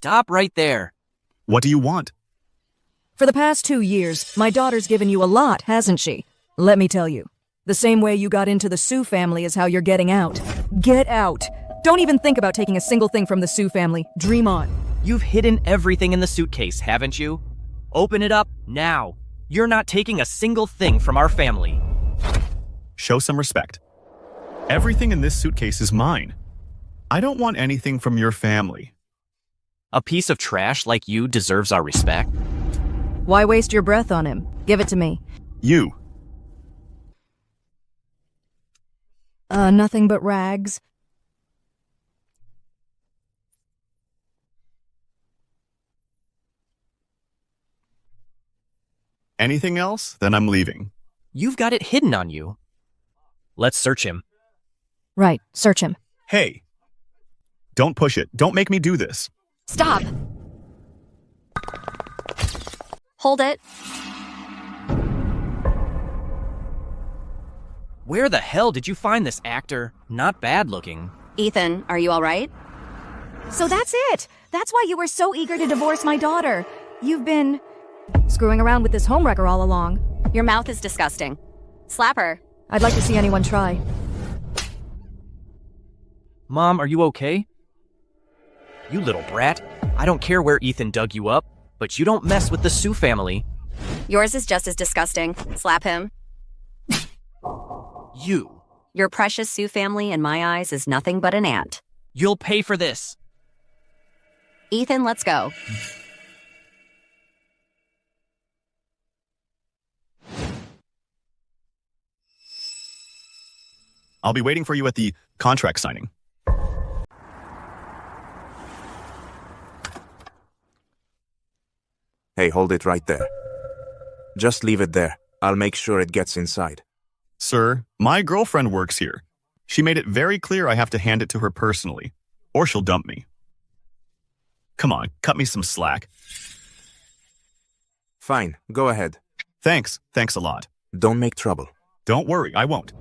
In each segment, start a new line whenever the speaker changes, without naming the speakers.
Stop right there.
What do you want?
For the past 2 years, my daughter's given you a lot, hasn't she? Let me tell you. The same way you got into the Sue family is how you're getting out. Get out! Don't even think about taking a single thing from the Sue family. Dream on.
You've hidden everything in the suitcase, haven't you? Open it up now. You're not taking a single thing from our family.
Show some respect. Everything in this suitcase is mine. I don't want anything from your family.
A piece of trash like you deserves our respect.
Why waste your breath on him? Give it to me.
You.
Nothing but rags.
Anything else? Then I'm leaving.
You've got it hidden on you. Let's search him.
Right, search him.
Hey. Don't push it. Don't make me do this.
Stop! Hold it.
Where the hell did you find this actor? Not bad looking.
Ethan, are you all right?
So that's it! That's why you were so eager to divorce my daughter. You've been screwing around with this homewrecker all along.
Your mouth is disgusting. Slap her.
I'd like to see anyone try.
Mom, are you okay? You little brat. I don't care where Ethan dug you up, but you don't mess with the Sue family.
Yours is just as disgusting. Slap him.
You.
Your precious Sue family in my eyes is nothing but an ant.
You'll pay for this.
Ethan, let's go.
I'll be waiting for you at the contract signing.
Hey, hold it right there. Just leave it there. I'll make sure it gets inside.
Sir, my girlfriend works here. She made it very clear I have to hand it to her personally, or she'll dump me. Come on, cut me some slack.
Fine, go ahead.
Thanks a lot.
Don't make trouble.
Don't worry, I won't.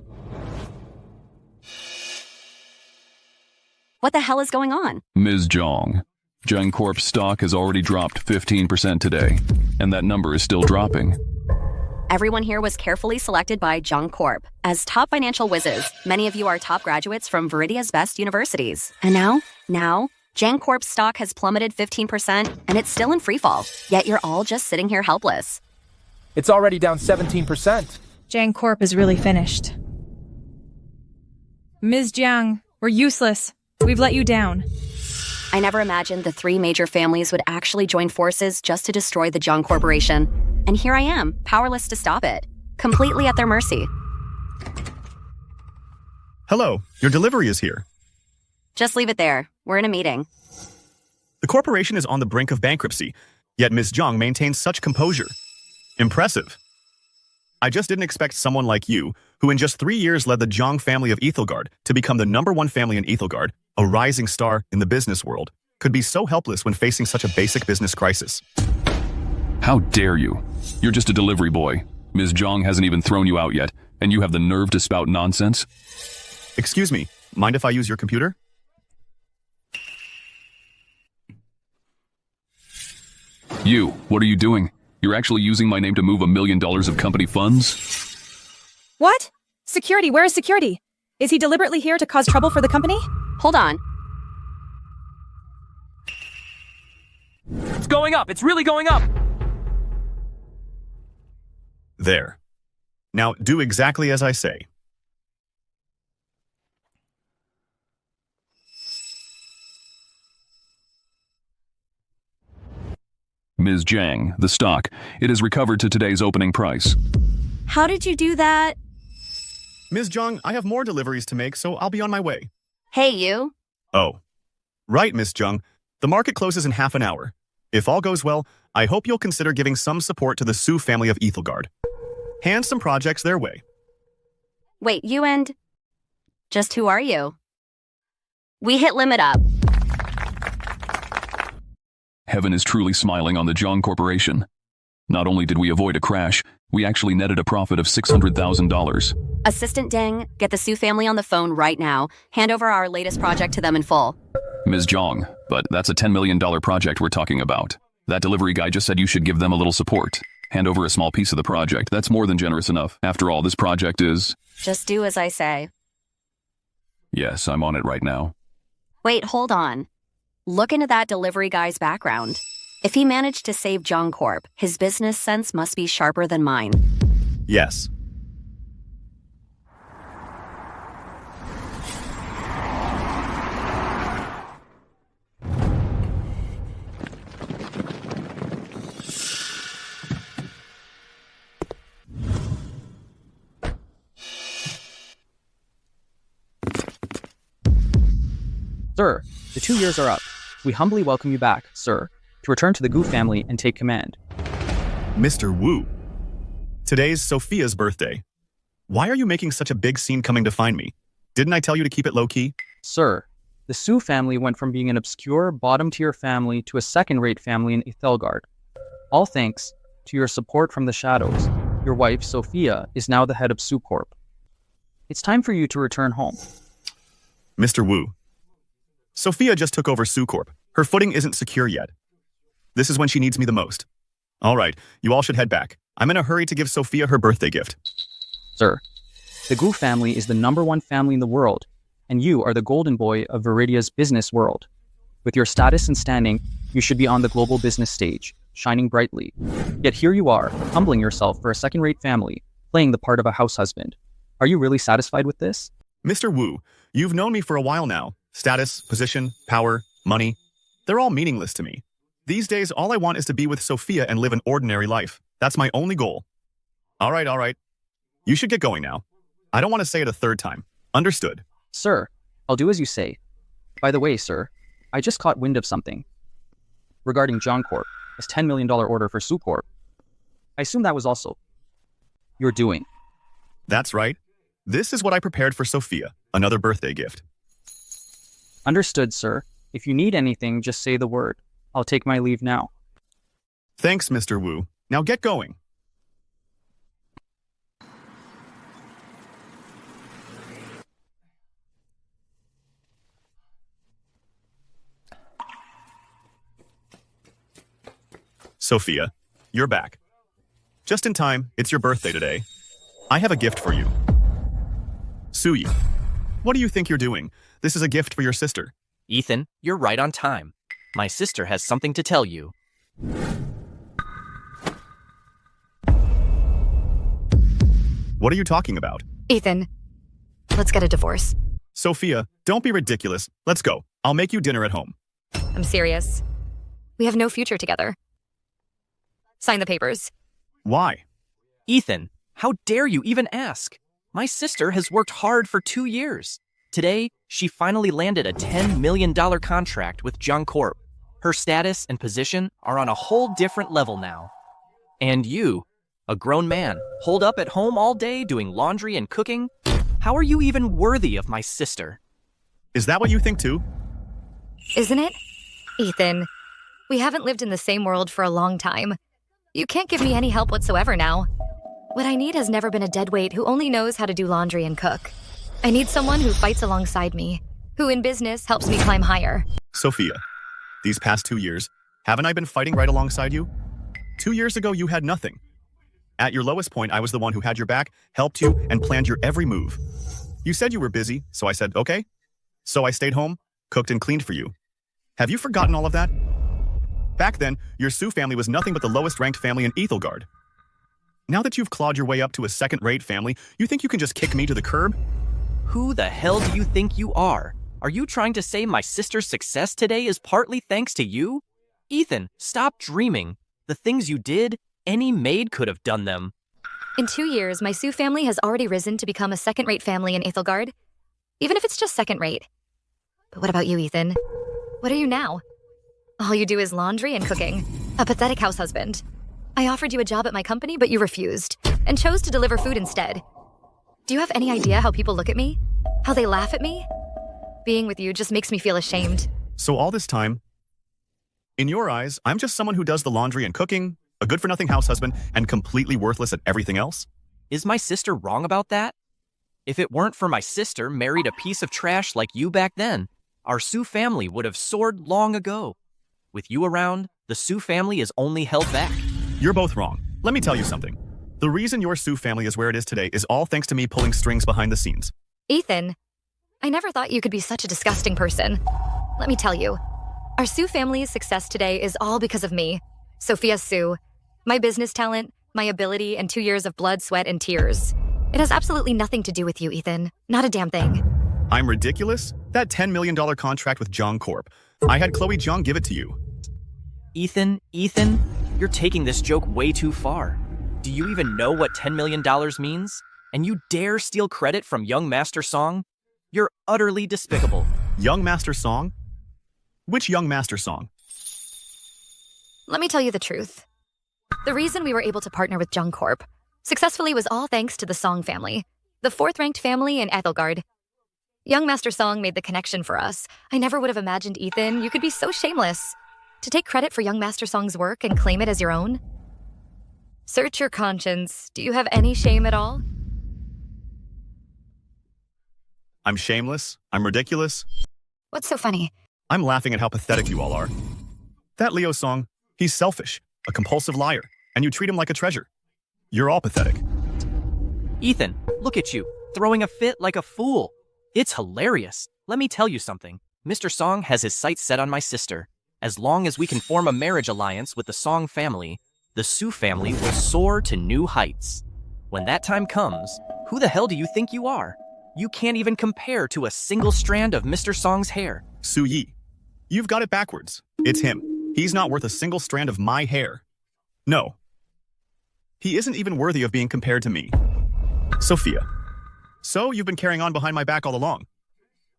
What the hell is going on?
Ms. Jang, Jang Corp's stock has already dropped 15% today, and that number is still dropping.
Everyone here was carefully selected by Jiang Corp as top financial whizzes. Many of you are top graduates from Viridia's best universities. And now, Jang Corp's stock has plummeted 15% and it's still in freefall. Yet you're all just sitting here helpless.
It's already down 17%.
Jang Corp is really finished. Ms. Jiang, we're useless. We've let you down.
I never imagined the three major families would actually join forces just to destroy the Jiang Corporation. And here I am, powerless to stop it, completely at their mercy.
Hello, your delivery is here.
Just leave it there. We're in a meeting.
The corporation is on the brink of bankruptcy, yet Ms. Jang maintains such composure. Impressive. I just didn't expect someone like you, who in just 3 years led the Jang family of Ethelgard to become the #1 family in Ethelgard, a rising star in the business world, could be so helpless when facing such a basic business crisis.
How dare you? You're just a delivery boy. Ms. Jang hasn't even thrown you out yet, and you have the nerve to spout nonsense?
Excuse me, mind if I use your computer?
You, what are you doing? You're actually using my name to move $1 million of company funds?
What? Security, where is security? Is he deliberately here to cause trouble for the company?
Hold on.
It's going up. It's really going up.
There. Now do exactly as I say.
Ms. Jang, the stock. It is recovered to today's opening price.
How did you do that?
Ms. Jang, I have more deliveries to make, so I'll be on my way.
Hey, you.
Oh. Right, Ms. Jang. The market closes in half an hour. If all goes well, I hope you'll consider giving some support to the Sue family of Ethelgard. Hand some projects their way.
Wait, you and... Just who are you? We hit limit up.
Heaven is truly smiling on the Jang Corporation. Not only did we avoid a crash, we actually netted a profit of $600,000.
Assistant Deng, get the Sue family on the phone right now. Hand over our latest project to them in full.
Ms. Jang, But that's a $10 million project we're talking about. That delivery guy just said you should give them a little support. Hand over a small piece of the project. That's more than generous enough. After all, this project is...
Just do as I say.
Yes, I'm on it right now.
Wait, hold on. Look into that delivery guy's background. If he managed to save Jang Corp, his business sense must be sharper than mine.
Yes.
Sir, the 2 years are up. We humbly welcome you back, sir, to return to the Gu family and take command.
Mr. Wu. Today's Sophia's birthday. Why are you making such a big scene coming to find me? Didn't I tell you to keep it low-key?
Sir, the Su family went from being an obscure, bottom-tier family to a second-rate family in Ethelgard. All thanks to your support from the shadows. Your wife, Sophia, is now the head of Su Corp. It's time for you to return home.
Mr. Wu. Sophia just took over Su Corp. Her footing isn't secure yet. This is when she needs me the most. All right, you all should head back. I'm in a hurry to give Sophia her birthday gift.
Sir, the Gu family is the #1 family in the world, and you are the golden boy of Viridia's business world. With your status and standing, you should be on the global business stage, shining brightly. Yet here you are, humbling yourself for a second-rate family, playing the part of a house husband. Are you really satisfied with this?
Mr. Wu, you've known me for a while now. Status, position, power, money, they're all meaningless to me. These days, all I want is to be with Sophia and live an ordinary life. That's my only goal. All right. You should get going now. I don't want to say it a third time. Understood.
Sir, I'll do as you say. By the way, sir, I just caught wind of something. Regarding Jang Corp, his $10 million order for Su Corp. I assume that was also your doing.
That's right. This is what I prepared for Sophia, another birthday gift.
Understood, sir. If you need anything, just say the word. I'll take my leave now.
Thanks, Mr. Wu. Now get going. Sophia, you're back. Just in time, it's your birthday today. I have a gift for you. Suyi, what do you think you're doing? This is a gift for your sister.
Ethan, you're right on time. My sister has something to tell you.
What are you talking about?
Ethan, let's get a divorce.
Sophia, don't be ridiculous. Let's go. I'll make you dinner at home.
I'm serious. We have no future together. Sign the papers.
Why?
Ethan, how dare you even ask? My sister has worked hard for 2 years. Today, she finally landed a $10 million contract with Jang Corp. Her status and position are on a whole different level now. And you, a grown man, holed up at home all day doing laundry and cooking? How are you even worthy of my sister?
Is that what you think too?
Isn't it? Ethan, we haven't lived in the same world for a long time. You can't give me any help whatsoever now. What I need has never been a deadweight who only knows how to do laundry and cook. I need someone who fights alongside me, who in business helps me climb higher.
Sophia, these past 2 years, haven't I been fighting right alongside you? 2 years ago, you had nothing. At your lowest point, I was the one who had your back, helped you, and planned your every move. You said you were busy, so I said, okay. So I stayed home, cooked and cleaned for you. Have you forgotten all of that? Back then, your Su family was nothing but the lowest-ranked family in Ethelgard. Now that you've clawed your way up to a second-rate family, you think you can just kick me to the curb?
Who the hell do you think you are? Are you trying to say my sister's success today is partly thanks to you? Ethan, stop dreaming. The things you did, any maid could have done them.
In 2 years, my Su family has already risen to become a second-rate family in Ethelgard, even if it's just second-rate. But what about you, Ethan? What are you now? All you do is laundry and cooking. A pathetic house husband. I offered you a job at my company, but you refused, and chose to deliver food instead. Do you have any idea how people look at me? How they laugh at me? Being with you just makes me feel ashamed.
So all this time, in your eyes, I'm just someone who does the laundry and cooking, a good-for-nothing house husband, and completely worthless at everything else?
Is my sister wrong about that? If it weren't for my sister married a piece of trash like you back then, our Su family would have soared long ago. With you around, the Su family is only held back.
You're both wrong. Let me tell you something. The reason your Su family is where it is today is all thanks to me pulling strings behind the scenes.
Ethan, I never thought you could be such a disgusting person. Let me tell you, our Su family's success today is all because of me, Sophia Su, my business talent, my ability, and 2 years of blood, sweat, and tears. It has absolutely nothing to do with you, Ethan. Not a damn thing.
I'm ridiculous? That $10 million contract with Jang Corp. I had Khloe Jang give it to you.
Ethan, you're taking this joke way too far. Do you even know what $10 million means? And you dare steal credit from Young Master Song? You're utterly despicable.
Young Master Song? Which Young Master Song?
Let me tell you the truth. The reason we were able to partner with Jang Corp successfully was all thanks to the Song family, the fourth-ranked family in Ethelgard. Young Master Song made the connection for us. I never would have imagined, Ethan, you could be so shameless. To take credit for Young Master Song's work and claim it as your own? Search your conscience. Do you have any shame at all?
I'm shameless. I'm ridiculous.
What's so funny?
I'm laughing at how pathetic you all are. That Leo Song, he's selfish, a compulsive liar, and you treat him like a treasure. You're all pathetic.
Ethan, look at you, throwing a fit like a fool. It's hilarious. Let me tell you something. Mr. Song has his sights set on my sister. As long as we can form a marriage alliance with the Song family, the Su family will soar to new heights. When that time comes, who the hell do you think you are? You can't even compare to a single strand of Mr. Song's hair.
Su Yi, you've got it backwards. It's him. He's not worth a single strand of my hair. No. He isn't even worthy of being compared to me. Sophia. So you've been carrying on behind my back all along.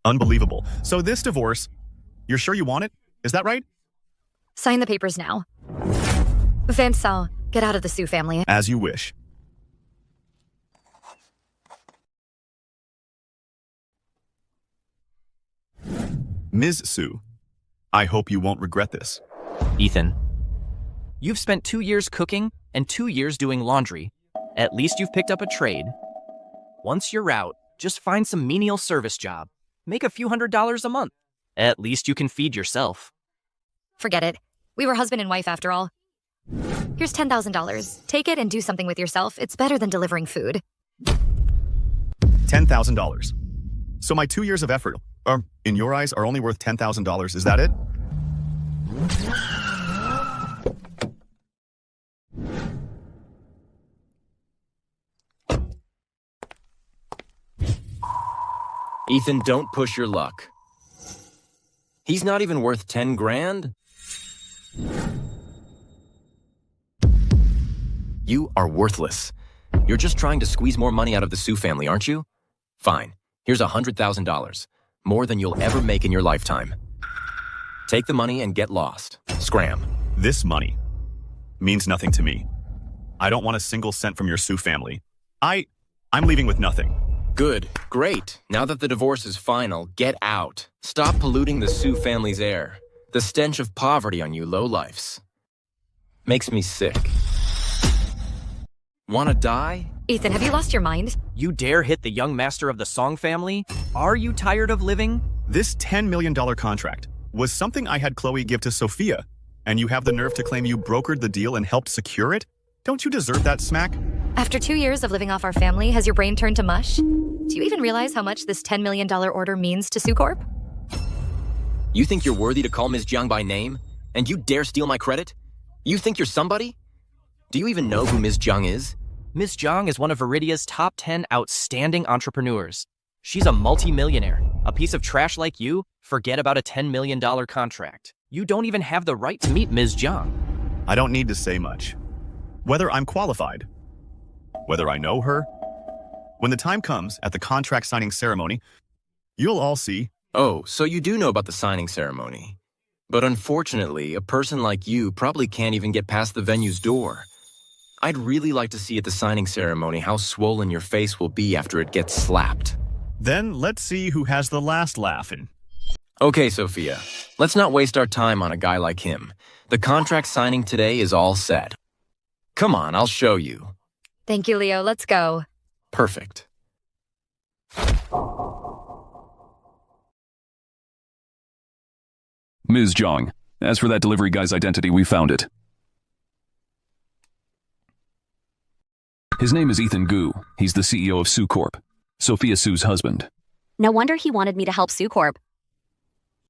Unbelievable. So this divorce, you're sure you want it? Is that right?
Sign the papers now. Van Sao, get out of the Su family.
As you wish. Ms. Su, I hope you won't regret this.
Ethan, you've spent 2 years cooking and 2 years doing laundry. At least you've picked up a trade. Once you're out, just find some menial service job. Make a few $100s a month. At least you can feed yourself.
Forget it. We were husband and wife after all. Here's $10,000. Take it and do something with yourself. It's better than delivering food.
$10,000. So my 2 years of effort, in your eyes, are only worth $10,000. Is that it?
Ethan, don't push your luck. He's not even worth 10 grand. You are worthless. You're just trying to squeeze more money out of the Su family, aren't you? Fine. Here's $100,000. More than you'll ever make in your lifetime. Take the money and get lost. Scram.
This money means nothing to me. I don't want a single cent from your Su family. I'm leaving with nothing.
Good. Great. Now that the divorce is final, get out. Stop polluting the Su family's air. The stench of poverty on you lowlifes. Makes me sick. Wanna die?
Ethan, have you lost your mind?
You dare hit the young master of the Song family? Are you tired of living?
This $10 million contract was something I had Khloe give to Sophia, and you have the nerve to claim you brokered the deal and helped secure it? Don't you deserve that smack?
After 2 years of living off our family, has your brain turned to mush? Do you even realize how much this $10 million order means to Su Corp?
You think you're worthy to call Ms. Jiang by name? And you dare steal my credit? You think you're somebody? Do you even know who Ms. Jiang is?
Ms. Jiang is one of Viridia's top 10 outstanding entrepreneurs. She's a multi-millionaire. A piece of trash like you, forget about a $10 million contract. You don't even have the right to meet Ms. Jiang.
I don't need to say much. Whether I'm qualified, whether I know her, when the time comes at the contract signing ceremony, you'll all see.
Oh, so you do know about the signing ceremony. But unfortunately, a person like you probably can't even get past the venue's door. I'd really like to see at the signing ceremony how swollen your face will be after it gets slapped.
Then let's see who has the last laugh.
Okay, Sophia, let's not waste our time on a guy like him. The contract signing today is all set. Come on, I'll show you.
Thank you, Leo. Let's go.
Perfect.
Ms. Jang, as for that delivery guy's identity, we found it. His name is Ethan Gu. He's the CEO of Sue Corp, Sophia Sue's husband.
No wonder he wanted me to help Sue Corp.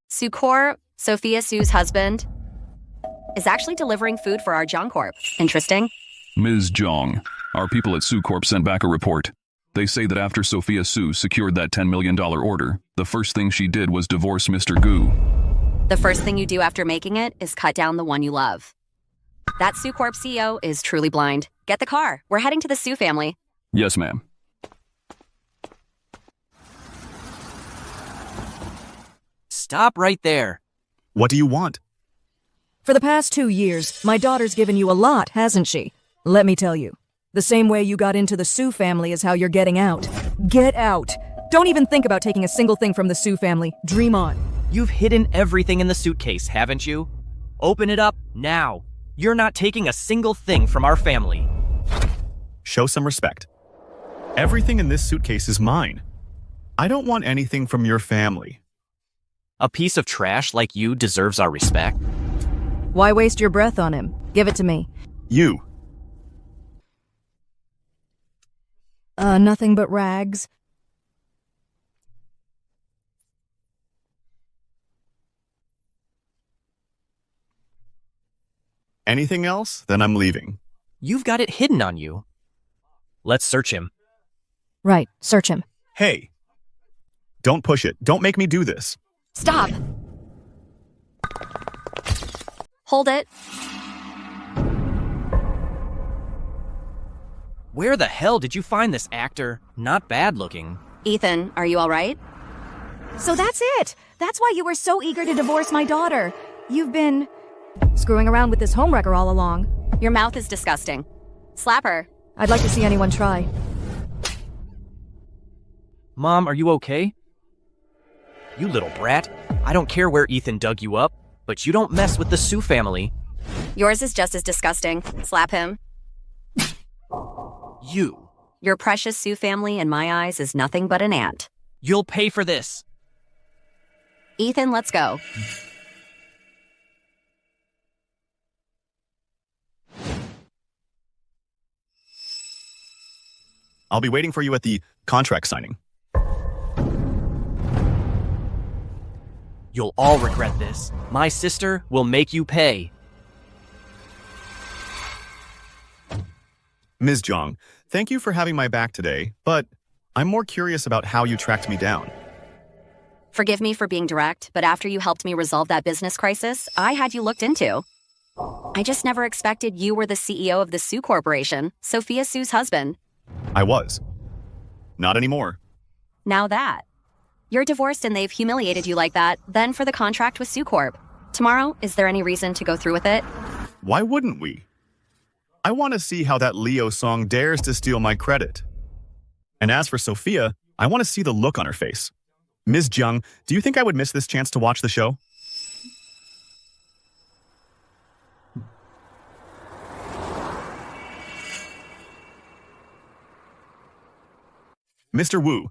Sue Corp, Sophia Sue's husband, is actually delivering food for our Jang Corp. Interesting.
Ms. Jang, our people at Sue Corp sent back a report. They say that after Sophia Sue secured that $10 million order, the first thing she did was divorce Mr. Gu.
The first thing you do after making it is cut down the one you love. That Sue Corp CEO is truly blind. Get the car. We're heading to the Sue family.
Yes, ma'am.
Stop right there.
What do you want?
For the past 2 years, my daughter's given you a lot, hasn't she? Let me tell you. The same way you got into the Sue family is how you're getting out. Get out! Don't even think about taking a single thing from the Sue family. Dream on.
You've hidden everything in the suitcase, haven't you? Open it up now. You're not taking a single thing from our family.
Show some respect. Everything in this suitcase is mine. I don't want anything from your family.
A piece of trash like you deserves our respect.
Why waste your breath on him? Give it to me.
You.
Nothing but rags.
Anything else? Then I'm leaving.
You've got it hidden on you. Let's search him.
Right, search him.
Hey. Don't push it. Don't make me do this.
Stop! Hold it.
Where the hell did you find this actor? Not bad looking.
Ethan, are you all right?
So that's it! That's why you were so eager to divorce my daughter. You've been screwing around with this homewrecker all along.
Your mouth is disgusting. Slap her.
I'd like to see anyone try.
Mom, are you okay? You little brat. I don't care where Ethan dug you up, but you don't mess with the Sue family.
Yours is just as disgusting. Slap him.
You.
Your precious Sue family, in my eyes, is nothing but an ant.
You'll pay for this.
Ethan, let's go.
I'll be waiting for you at the contract signing.
You'll all regret this. My sister will make you pay.
Ms. Jang, thank you for having my back today, but I'm more curious about how you tracked me down.
Forgive me for being direct, but after you helped me resolve that business crisis, I had you looked into. I just never expected you were the CEO of the Sue Corporation, Sophia Sue's husband.
I was. Not anymore.
Now that. You're divorced and they've humiliated you like that, then for the contract with Sue Corp. Tomorrow, is there any reason to go through with it?
Why wouldn't we? I want to see how that Leo song dares to steal my credit. And as for Sophia, I want to see the look on her face. Ms. Jung, do you think I would miss this chance to watch the show? Mr. Wu,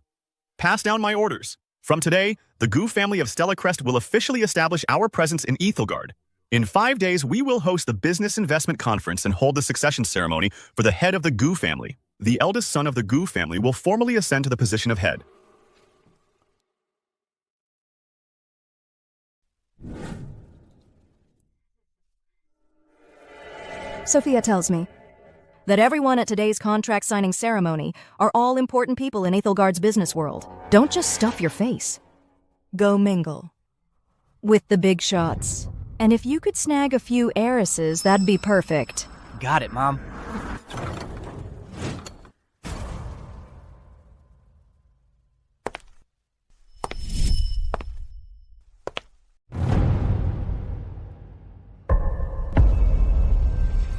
pass down my orders. From today, the Gu family of Stella Crest will officially establish our presence in Ethelgard. In 5 days, we will host the Business Investment Conference and hold the succession ceremony for the head of the Gu family. The eldest son of the Gu family will formally ascend to the position of head.
Sophia tells me that everyone at today's contract signing ceremony are all important people in Ethelgard's business world. Don't just stuff your face. Go mingle with the big shots. And if you could snag a few heiresses, that'd be perfect.
Got it, Mom.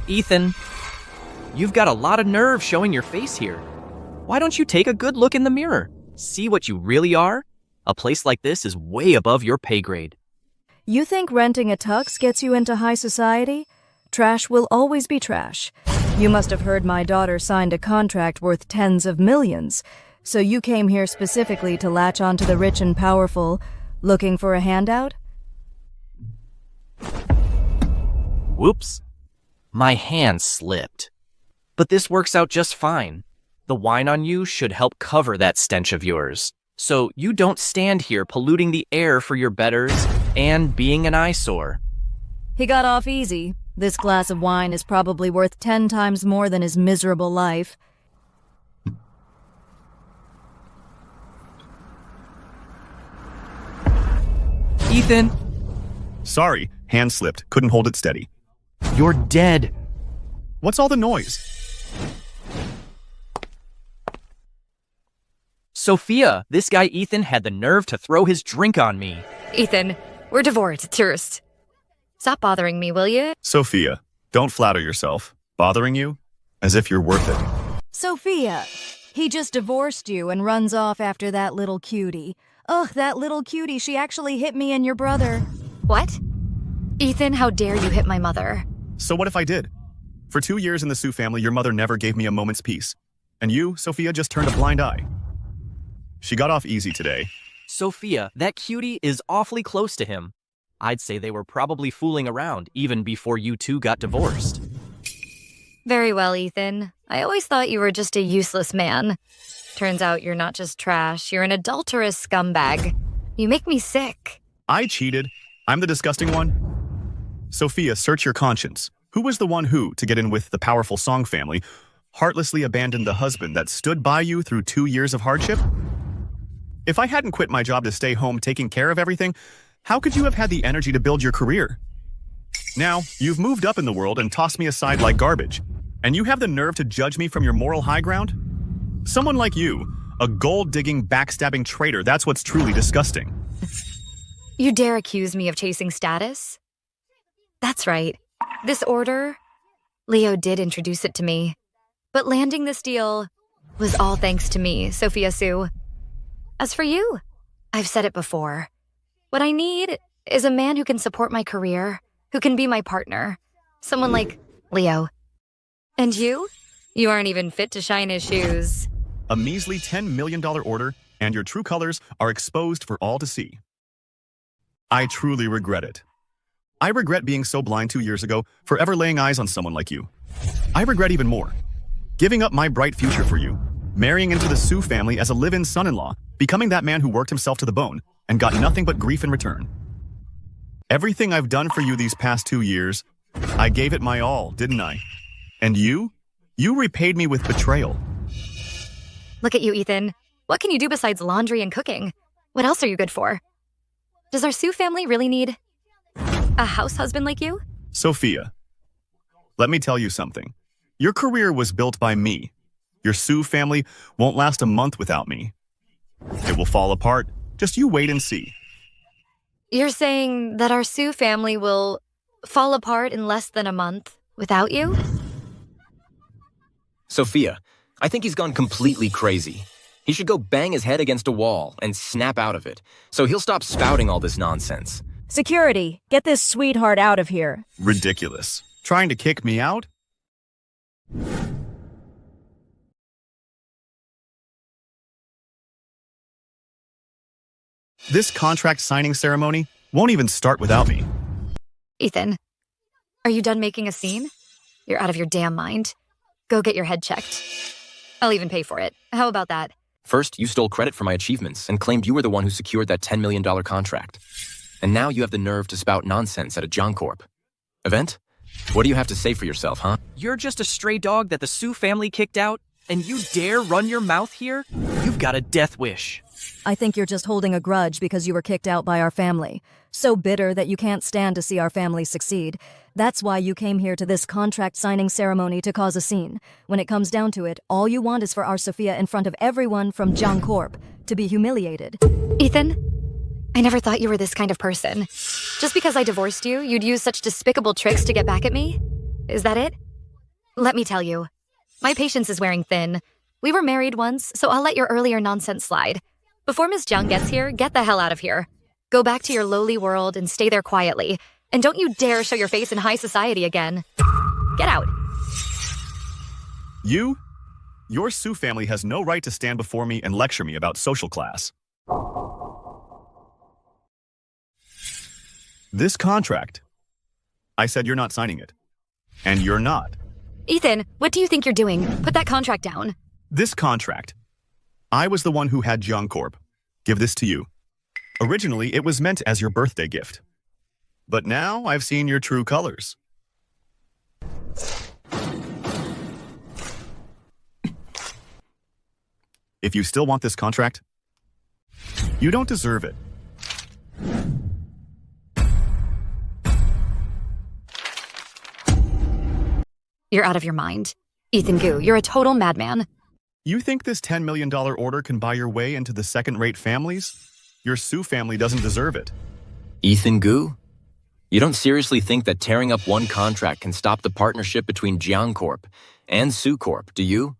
Ethan, you've got a lot of nerve showing your face here. Why don't you take a good look in the mirror? See what you really are? A place like this is way above your pay grade.
You think renting a tux gets you into high society? Trash will always be trash. You must have heard my daughter signed a contract worth tens of millions. So you came here specifically to latch onto the rich and powerful, looking for a handout?
Whoops. My hand slipped. But this works out just fine. The wine on you should help cover that stench of yours, so you don't stand here polluting the air for your betters and being an eyesore.
He got off easy. This glass of wine is probably worth 10 times more than his miserable life.
Ethan!
Sorry, hand slipped. Couldn't hold it steady.
You're dead.
What's all the noise?
Sophia, this guy Ethan had the nerve to throw his drink on me.
Ethan, we're divorced, tourist. Stop bothering me, will you?
Sophia, don't flatter yourself. Bothering you? As if you're worth it.
Sophia, he just divorced you and runs off after that little cutie. Ugh, that little cutie, she actually hit me and your brother.
What? Ethan, how dare you hit my mother?
So what if I did? For 2 years in the Sue family, your mother never gave me a moment's peace. And you, Sophia, just turned a blind eye. She got off easy today.
Sophia, that cutie is awfully close to him. I'd say they were probably fooling around even before you two got divorced.
Very well, Ethan. I always thought you were just a useless man. Turns out you're not just trash, you're an adulterous scumbag. You make me sick.
I cheated. I'm the disgusting one. Sophia, search your conscience. Who was the one who, to get in with the powerful Song family, heartlessly abandoned the husband that stood by you through 2 years of hardship? If I hadn't quit my job to stay home taking care of everything, how could you have had the energy to build your career? Now, you've moved up in the world and tossed me aside like garbage, and you have the nerve to judge me from your moral high ground? Someone like you, a gold-digging, backstabbing traitor, that's what's truly disgusting.
You dare accuse me of chasing status? That's right. This order, Leo did introduce it to me. But landing this deal was all thanks to me, Sophia Sue. As for you, I've said it before. What I need is a man who can support my career, who can be my partner. Someone like Leo. And you? You aren't even fit to shine his shoes.
A measly $10 million order, and your true colors are exposed for all to see. I truly regret it. I regret being so blind 2 years ago, forever laying eyes on someone like you. I regret even more. Giving up my bright future for you, marrying into the Sue family as a live-in son-in-law, becoming that man who worked himself to the bone, and got nothing but grief in return. Everything I've done for you these past 2 years, I gave it my all, didn't I? And you? You repaid me with betrayal.
Look at you, Ethan. What can you do besides laundry and cooking? What else are you good for? Does our Sue family really need a house husband like you?
Sophia, let me tell you something. Your career was built by me. Your Sue family won't last a month without me. It will fall apart. Just you wait and see.
You're saying that our Sue family will fall apart in less than a month without you?
Sophia, I think he's gone completely crazy. He should go bang his head against a wall and snap out of it, so he'll stop spouting all this nonsense.
Security, get this sweetheart out of here.
Ridiculous. Trying to kick me out? This contract signing ceremony won't even start without me.
Ethan, are you done making a scene? You're out of your damn mind. Go get your head checked. I'll even pay for it. How about that?
First, you stole credit for my achievements and claimed you were the one who secured that $10 million contract. And now you have the nerve to spout nonsense at a Jang Corp. Event? What do you have to say for yourself, huh?
You're just a stray dog that the Sue family kicked out, and you dare run your mouth here? You've got a death wish.
I think you're just holding a grudge because you were kicked out by our family. So bitter that you can't stand to see our family succeed. That's why you came here to this contract signing ceremony to cause a scene. When it comes down to it, all you want is for our Sophia in front of everyone from Jang Corp to be humiliated.
Ethan, I never thought you were this kind of person. Just because I divorced you, you'd use such despicable tricks to get back at me? Is that it? Let me tell you, my patience is wearing thin. We were married once, so I'll let your earlier nonsense slide. Before Miss Jang gets here, get the hell out of here. Go back to your lowly world and stay there quietly. And don't you dare show your face in high society again. Get out.
You? Your Sue family has no right to stand before me and lecture me about social class. This contract, I said you're not signing it. And you're not.
Ethan, what do you think you're doing? Put that contract down.
This contract. I was the one who had Jiang Corp. Give this to you. Originally, it was meant as your birthday gift. But now I've seen your true colors. If you still want this contract, you don't deserve it.
You're out of your mind. Ethan Gu, you're a total madman.
You think this $10 million order can buy your way into the second-rate families? Your Sue family doesn't deserve it.
Ethan Gu? You don't seriously think that tearing up one contract can stop the partnership between Jiang Corp and Sue Corp, do you?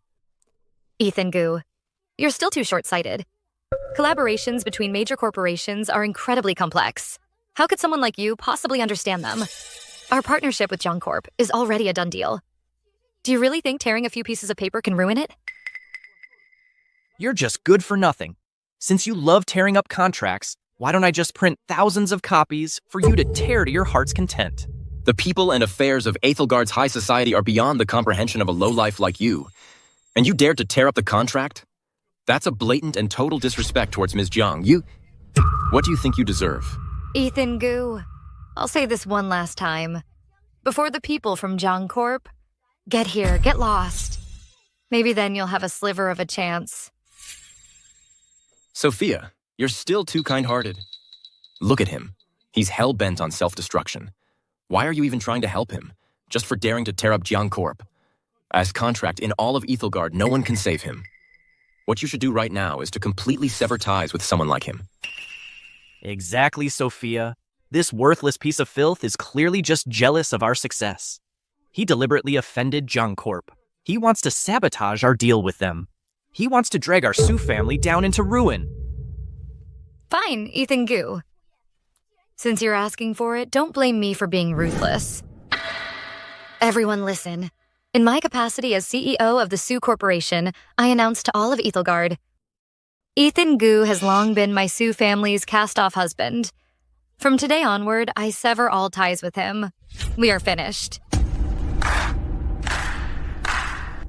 Ethan Gu, you're still too short-sighted. Collaborations between major corporations are incredibly complex. How could someone like you possibly understand them? Our partnership with Jang Corp is already a done deal. Do you really think tearing a few pieces of paper can ruin it?
You're just good for nothing. Since you love tearing up contracts, why don't I just print thousands of copies for you to tear to your heart's content?
The people and affairs of Ethelgard's high society are beyond the comprehension of a lowlife like you. And you dared to tear up the contract? That's a blatant and total disrespect towards Ms. Jiang. What do you think you deserve?
Ethan Gu, I'll say this one last time. Before the people from Jang Corp, get here, get lost. Maybe then you'll have a sliver of a chance.
Sophia, you're still too kind-hearted. Look at him. He's hell-bent on self-destruction. Why are you even trying to help him? Just for daring to tear up Jiang Corp. As contract in all of Ethelgard, no one can save him. What you should do right now is to completely sever ties with someone like him.
Exactly, Sophia. This worthless piece of filth is clearly just jealous of our success. He deliberately offended Jang Corp. He wants to sabotage our deal with them. He wants to drag our Sue family down into ruin.
Fine, Ethan Gu. Since you're asking for it, don't blame me for being ruthless. Everyone listen. In my capacity as CEO of the Sue Corporation, I announce to all of Ethelgard, Ethan Gu has long been my Sue family's cast-off husband. From today onward, I sever all ties with him. We are finished.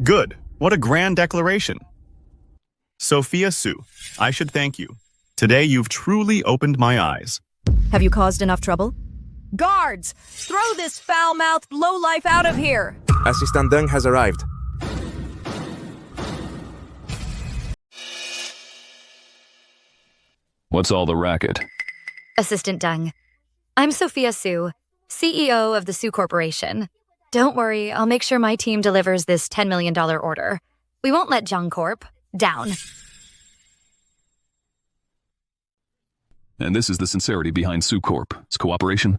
Good. What a grand declaration. Sophia Sue, I should thank you. Today you've truly opened my eyes.
Have you caused enough trouble?
Guards! Throw this foul-mouthed lowlife out of here!
Assistant Deng has arrived.
What's all the racket?
Assistant Deng. I'm Sophia Sue, CEO of the Sue Corporation. Don't worry, I'll make sure my team delivers this $10 million order. We won't let Jang Corp down.
And this is the sincerity behind Sue Corp's cooperation.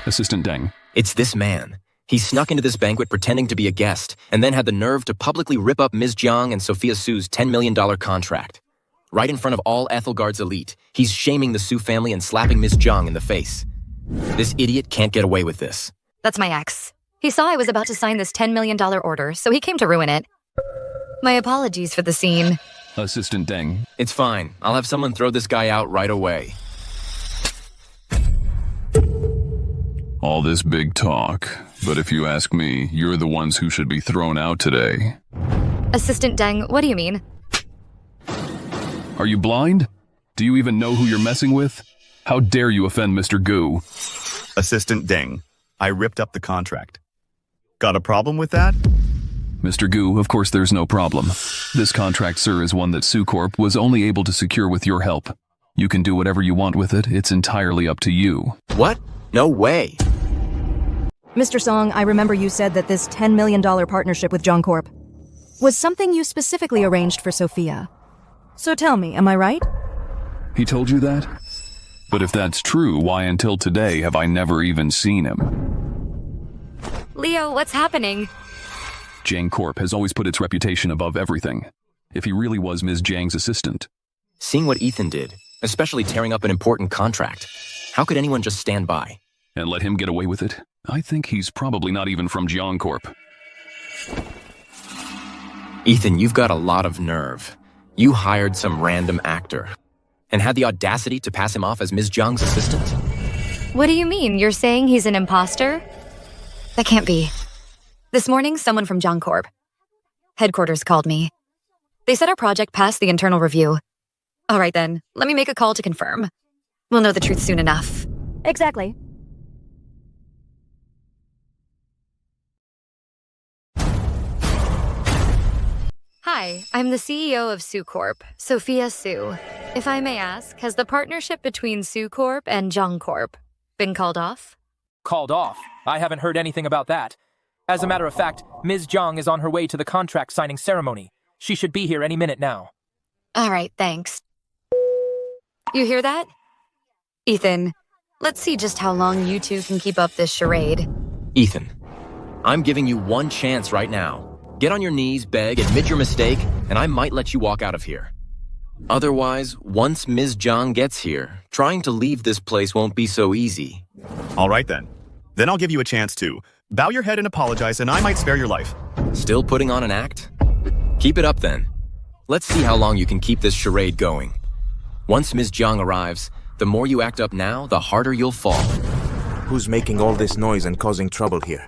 Assistant Deng.
It's this man. He snuck into this banquet pretending to be a guest, and then had the nerve to publicly rip up Ms. Jiang and Sophia Sue's $10 million contract. Right in front of all Ethelgard's elite, he's shaming the Sue family and slapping Ms. Jiang in the face. This idiot can't get away with this.
That's my ex. He saw I was about to sign this $10 million order, so he came to ruin it. My apologies for the scene.
Assistant Deng.
It's fine. I'll have someone throw this guy out right away.
All this big talk, but if you ask me, you're the ones who should be thrown out today.
Assistant Deng, what do you mean?
Are you blind? Do you even know who you're messing with? How dare you offend Mr. Gu?
Assistant Deng, I ripped up the contract. Got a problem with that?
Mr. Gu, of course there's no problem. This contract, sir, is one that Sue Corp was only able to secure with your help. You can do whatever you want with it. It's entirely up to you.
What? No way.
Mr. Song, I remember you said that this $10 million partnership with Jang Corp was something you specifically arranged for Sophia. So tell me, am I right?
He told you that? But if that's true, why until today have I never even seen him?
Leo, what's happening?
Jang Corp has always put its reputation above everything. If he really was Ms. Jiang's assistant.
Seeing what Ethan did, especially tearing up an important contract, how could anyone just stand by?
And let him get away with it? I think he's probably not even from Jiang Corp.
Ethan, you've got a lot of nerve. You hired some random actor and had the audacity to pass him off as Ms. Jiang's assistant?
What do you mean? You're saying he's an imposter? That can't be. This morning, someone from Jang Corp. Headquarters called me. They said our project passed the internal review. All right then, let me make a call to confirm. We'll know the truth soon enough.
Exactly.
Hi, I'm the CEO of Sue Corp, Sophia Sue. If I may ask, has the partnership between Sue Corp and Jang Corp been called off?
Called off? I haven't heard anything about that. As a matter of fact, Ms. Jiang is on her way to the contract signing ceremony. She should be here any minute now.
All right, thanks. You hear that? Ethan, let's see just how long you two can keep up this charade.
Ethan, I'm giving you one chance right now. Get on your knees, beg, admit your mistake, and I might let you walk out of here. Otherwise, once Ms. Jiang gets here, trying to leave this place won't be so easy.
All right then. Then I'll give you a chance to bow your head and apologize, and I might spare your life.
Still putting on an act? Keep it up then. Let's see how long you can keep this charade going. Once Ms. Jiang arrives, the more you act up now, the harder you'll fall.
Who's making all this noise and causing trouble here?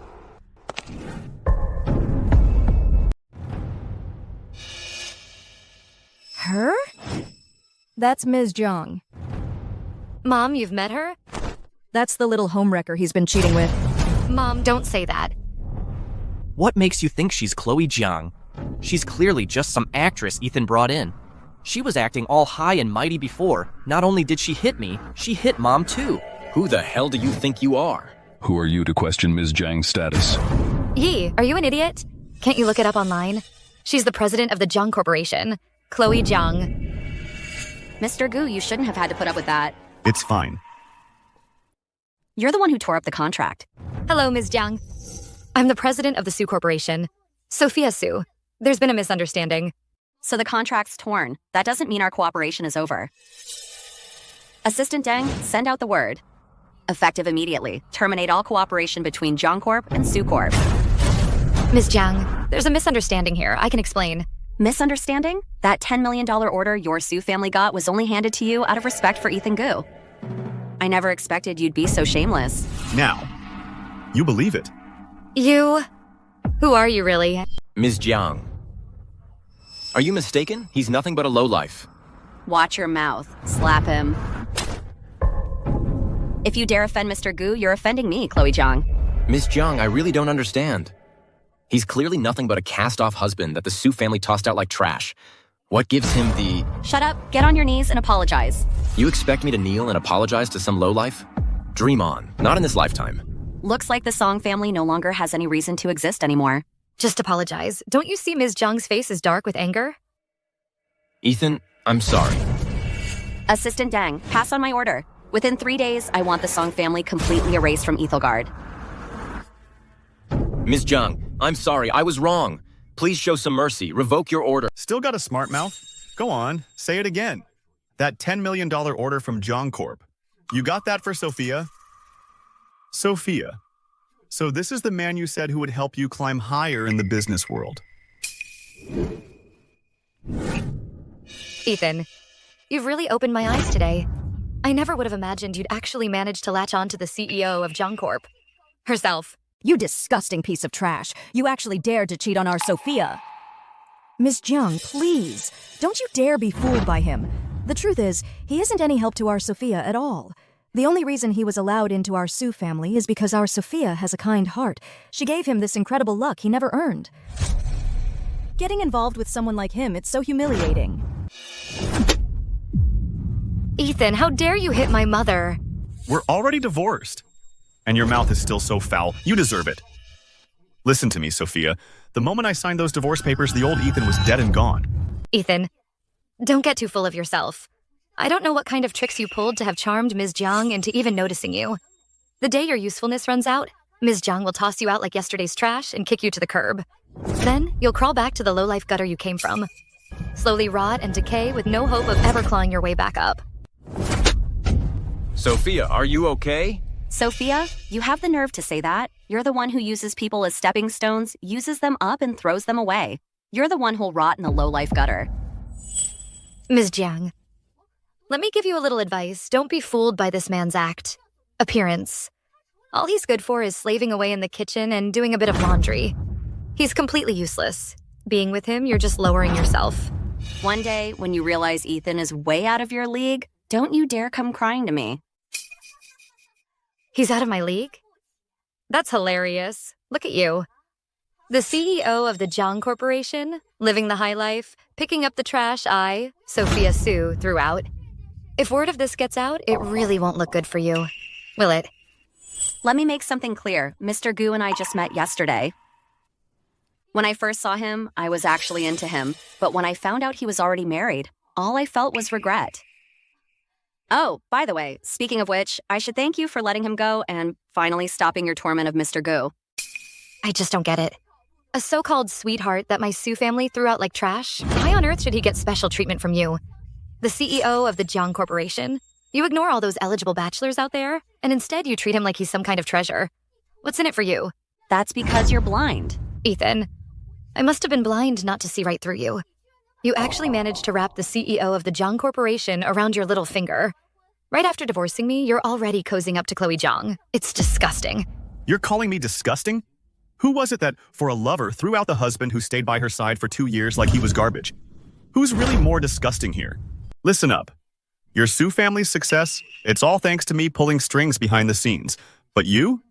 Her? That's Ms. Jiang.
Mom, you've met her?
That's the little homewrecker he's been cheating with.
Mom, don't say that.
What makes you think she's Khloe Jang? She's clearly just some actress Ethan brought in. She was acting all high and mighty before. Not only did she hit me, she hit Mom too.
Who the hell do you think you are?
Who are you to question Ms. Jang's status?
Yi, are you an idiot? Can't you look it up online? She's the president of the Jiang Corporation, Khloe Jang.
Mr. Gu, you shouldn't have had to put up with that.
It's fine.
You're the one who tore up the contract.
Hello, Ms. Jiang. I'm the president of the Sue Corporation, Sophia Sue. There's been a misunderstanding.
So the contract's torn. That doesn't mean our cooperation is over. Assistant Deng, send out the word. Effective immediately. Terminate all cooperation between Jang Corp and Sue Corp.
Ms. Jiang, there's a misunderstanding here. I can explain.
Misunderstanding? That $10 million order your Sue family got was only handed to you out of respect for Ethan Gu. I never expected you'd be so shameless.
Now, you believe it.
You? Who are you really?
Ms. Jiang. Are you mistaken? He's nothing but a lowlife.
Watch your mouth. Slap him. If you dare offend Mr. Gu, you're offending me, Khloe Jang.
Ms. Jiang, I really don't understand. He's clearly nothing but a cast-off husband that the Sue family tossed out like trash. What gives him the...
Shut up, get on your knees and apologize.
You expect me to kneel and apologize to some lowlife? Dream on. Not in this lifetime.
Looks like the Song family no longer has any reason to exist anymore.
Just apologize. Don't you see Ms. Jiang's face is dark with anger?
Ethan, I'm sorry.
Assistant Deng, pass on my order. Within 3 days, I want the Song family completely erased from Ethelgard.
Ms. Jiang, I'm sorry, I was wrong. Please show some mercy. Revoke your order.
Still got a smart mouth? Go on, say it again. That $10 million order from Jang Corp. You got that for Sophia? Sophia. So this is the man you said who would help you climb higher in the business world.
Ethan, you've really opened my eyes today. I never would have imagined you'd actually manage to latch on to the CEO of Jang Corp. Herself.
You disgusting piece of trash. You actually dared to cheat on our Sophia. Miss Jiang, please. Don't you dare be fooled by him. The truth is, he isn't any help to our Sophia at all. The only reason he was allowed into our Sue family is because our Sophia has a kind heart. She gave him this incredible luck he never earned. Getting involved with someone like him, it's so humiliating.
Ethan, how dare you hit my mother?
We're already divorced. And your mouth is still so foul. You deserve it. Listen to me, Sophia. The moment I signed those divorce papers, the old Ethan was dead and gone.
Ethan, don't get too full of yourself. I don't know what kind of tricks you pulled to have charmed Ms. Jiang into even noticing you. The day your usefulness runs out, Ms. Jiang will toss you out like yesterday's trash and kick you to the curb. Then, you'll crawl back to the low-life gutter you came from. Slowly rot and decay with no hope of ever clawing your way back up.
Sophia, are you okay?
Sophia, you have the nerve to say that. You're the one who uses people as stepping stones, uses them up and throws them away. You're the one who'll rot in the low-life gutter.
Ms. Jiang, let me give you a little advice. Don't be fooled by this man's appearance. All he's good for is slaving away in the kitchen and doing a bit of laundry. He's completely useless. Being with him, you're just lowering yourself.
One day, when you realize Ethan is way out of your league, don't you dare come crying to me.
He's out of my league? That's hilarious. Look at you. The CEO of the Jiang Corporation, living the high life, picking up the trash Sophia Sue, threw out. If word of this gets out, it really won't look good for you. Will it?
Let me make something clear. Mr. Gu and I just met yesterday. When I first saw him, I was actually into him. But when I found out he was already married, all I felt was regret. Oh, by the way, speaking of which, I should thank you for letting him go and finally stopping your torment of Mr. Gu.
I just don't get it. A so-called sweetheart that my Sue family threw out like trash? Why on earth should he get special treatment from you? The CEO of the Jiang Corporation? You ignore all those eligible bachelors out there, and instead you treat him like he's some kind of treasure. What's in it for you?
That's because you're blind.
Ethan, I must have been blind not to see right through you. You actually managed to wrap the CEO of the Jang Corporation around your little finger. Right after divorcing me, you're already cozying up to Khloe Jang. It's disgusting.
You're calling me disgusting? Who was it that, for a lover, threw out the husband who stayed by her side for 2 years like he was garbage? Who's really more disgusting here? Listen up. Your Sue family's success, it's all thanks to me pulling strings behind the scenes. But you?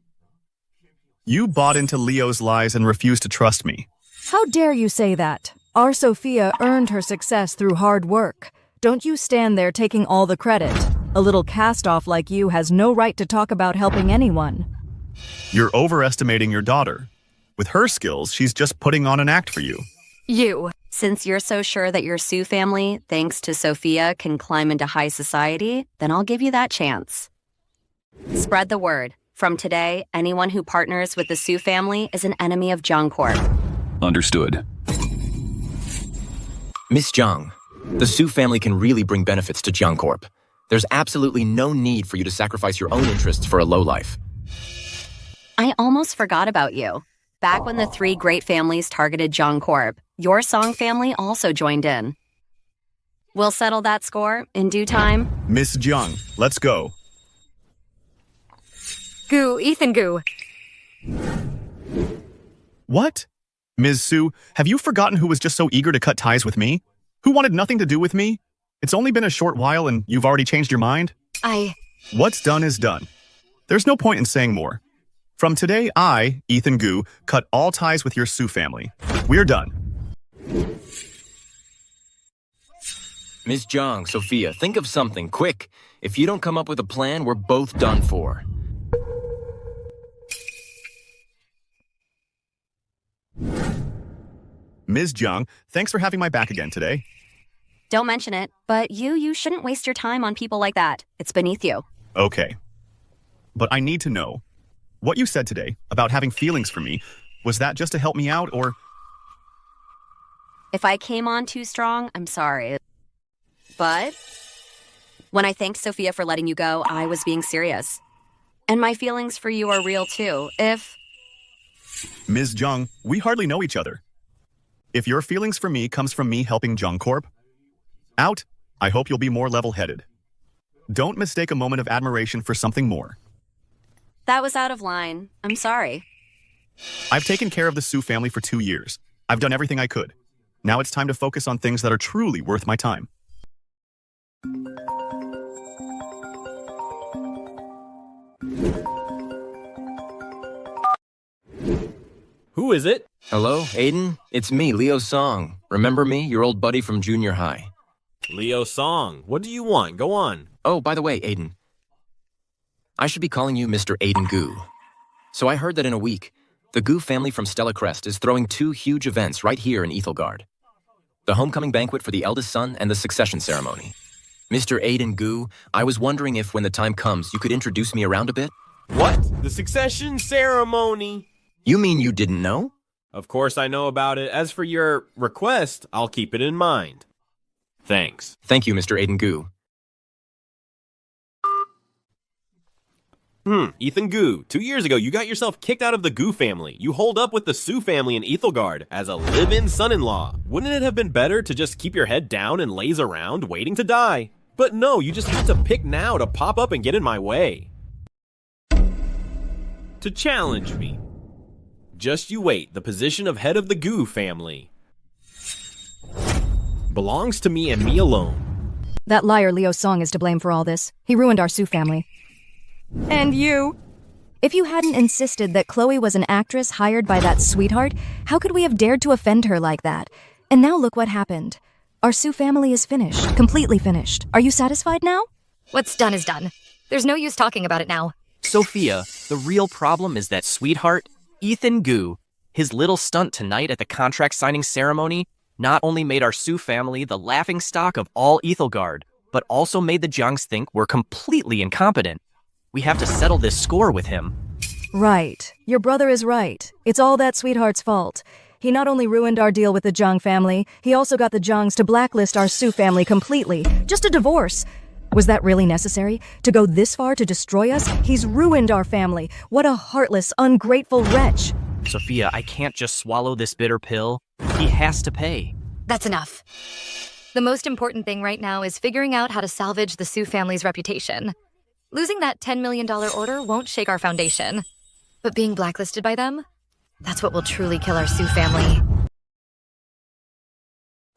You bought into Leo's lies and refused to trust me.
How dare you say that? Our Sophia earned her success through hard work. Don't you stand there taking all the credit. A little cast-off like you has no right to talk about helping anyone.
You're overestimating your daughter. With her skills, she's just putting on an act for you.
You.
Since you're so sure that your Sue family, thanks to Sophia, can climb into high society, then I'll give you that chance. Spread the word. From today, anyone who partners with the Sue family is an enemy of Jang Corp.
Understood.
Miss Jang, the Sue family can really bring benefits to Jang Corp. There's absolutely no need for you to sacrifice your own interests for a lowlife.
I almost forgot about you. Back when the 3 great families targeted Jang Corp, your Song family also joined in. We'll settle that score in due time.
Miss Jang, let's go.
Ethan Gu.
What? Ms. Sue, have you forgotten who was just so eager to cut ties with me? Who wanted nothing to do with me? It's only been a short while and you've already changed your mind?
What's
done is done. There's no point in saying more. From today, I, Ethan Gu, cut all ties with your Sue family. We're done.
Miss Jang, Sophia, think of something, quick. If you don't come up with a plan, we're both done for.
Ms. Jang, thanks for having my back again today.
Don't mention it, but you shouldn't waste your time on people like that. It's beneath you.
Okay. But I need to know, what you said today about having feelings for me, was that just to help me out, or?
If I came on too strong, I'm sorry. But when I thanked Sophia for letting you go, I was being serious. And my feelings for you are real too.
Ms. Jang, we hardly know each other. If your feelings for me comes from me helping Jang Corp out, I hope you'll be more level-headed. Don't mistake a moment of admiration for something more.
That was out of line. I'm sorry.
I've taken care of the Sue family for 2 years. I've done everything I could. Now it's time to focus on things that are truly worth my time.
Who is it?
Hello, Aiden? It's me, Leo Song. Remember me, your old buddy from junior high?
Leo Song. What do you want? Go on.
Oh, by the way, Aiden. I should be calling you Mr. Aiden Gu. So I heard that in a week, the Gu family from Stella Crest is throwing 2 huge events right here in Ethelgard. The homecoming banquet for the eldest son and the succession ceremony. Mr. Aiden Gu, I was wondering if when the time comes, you could introduce me around a bit?
What? The succession ceremony?
You mean you didn't know?
Of course I know about it. As for your request, I'll keep it in mind. Thanks.
Thank you, Mr. Aiden Gu.
Ethan Gu, 2 years ago, you got yourself kicked out of the Gu family. You holed up with the Sue family in Ethelgard as a live-in son-in-law. Wouldn't it have been better to just keep your head down and laze around waiting to die? But no, you just had to pick now to pop up and get in my way. to challenge me. Just you wait, the position of head of the Gu family belongs to me and me alone.
That liar Leo Song is to blame for all this. He ruined our Sue family. And you. If you hadn't insisted that Khloe was an actress hired by that sweetheart, how could we have dared to offend her like that? And now look what happened. Our Sue family is finished, completely finished. Are you satisfied now?
What's done is done. There's no use talking about it now.
Sophia, the real problem is that sweetheart, Ethan Gu, his little stunt tonight at the contract signing ceremony, not only made our Sue family the laughingstock of all Ethelgard, but also made the Jiangs think we're completely incompetent. We have to settle this score with him.
Right. Your brother is right. It's all that sweetheart's fault. He not only ruined our deal with the Jang family, he also got the Jiangs to blacklist our Sue family completely. Just a divorce. Was that really necessary? To go this far to destroy us? He's ruined our family. What a heartless, ungrateful wretch.
Sophia, I can't just swallow this bitter pill. He has to pay.
That's enough. The most important thing right now is figuring out how to salvage the Sue family's reputation. Losing that $10 million order won't shake our foundation. But being blacklisted by them, that's what will truly kill our Sue family.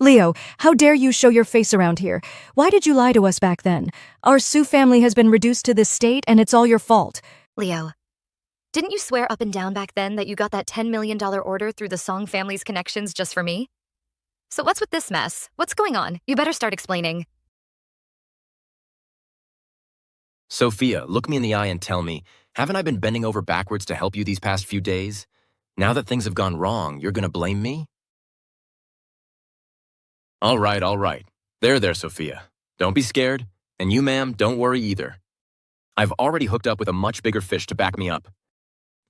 Leo, how dare you show your face around here? Why did you lie to us back then? Our Sue family has been reduced to this state, and it's all your fault.
Leo, didn't you swear up and down back then that you got that $10 million order through the Song family's connections just for me? So what's with this mess? What's going on? You better start explaining.
Sophia, look me in the eye and tell me, haven't I been bending over backwards to help you these past few days? Now that things have gone wrong, you're gonna blame me? All right. There, Sophia. Don't be scared. And you, ma'am, don't worry either. I've already hooked up with a much bigger fish to back me up.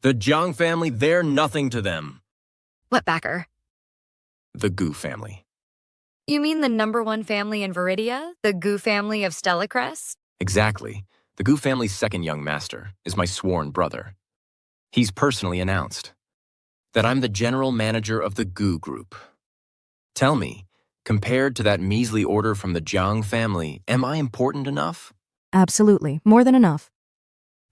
The Jang family, they're nothing to them.
What backer?
The Gu family.
You mean the #1 family in Viridia? The Gu family of Stella Crest?
Exactly. The Gu family's second young master is my sworn brother. He's personally announced that I'm the general manager of the Gu group. Tell me, compared to that measly order from the Jiang family, am I important enough?
Absolutely. More than enough.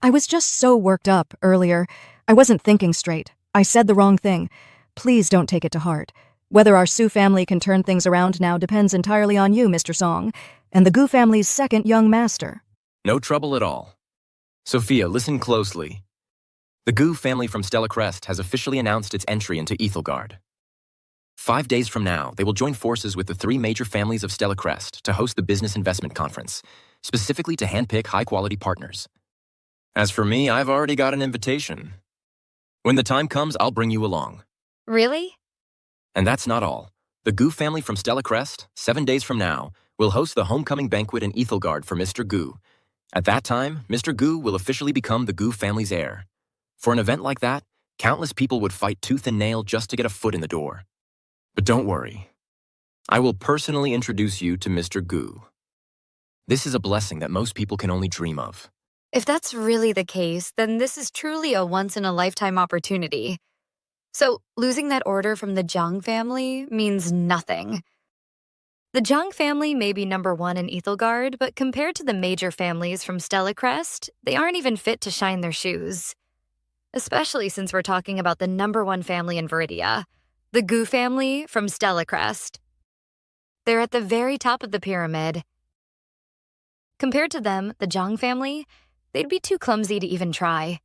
I was just so worked up earlier. I wasn't thinking straight. I said the wrong thing. Please don't take it to heart. Whether our Sue family can turn things around now depends entirely on you, Mr. Song, and the Gu family's second young master.
No trouble at all. Sophia, listen closely. The Gu family from Stella Crest has officially announced its entry into Ethelgard. 5 days from now, they will join forces with the 3 major families of Stella Crest to host the Business Investment Conference, specifically to handpick high-quality partners. As for me, I've already got an invitation. When the time comes, I'll bring you along.
Really?
And that's not all. The Gu family from Stella Crest, 7 days from now, will host the homecoming banquet in Ethelgard for Mr. Gu. At that time, Mr. Gu will officially become the Gu family's heir. For an event like that, countless people would fight tooth and nail just to get a foot in the door. But don't worry. I will personally introduce you to Mr. Gu. This is a blessing that most people can only dream of.
If that's really the case, then this is truly a once-in-a-lifetime opportunity. So, losing that order from the Jiang family means nothing. The Jiang family may be #1 in Ethelgard, but compared to the major families from Stella Crest, they aren't even fit to shine their shoes. Especially since we're talking about the #1 family in Viridia, the Gu family from Stella Crest. They're at the very top of the pyramid. Compared to them, the Jiang family, they'd be too clumsy to even try.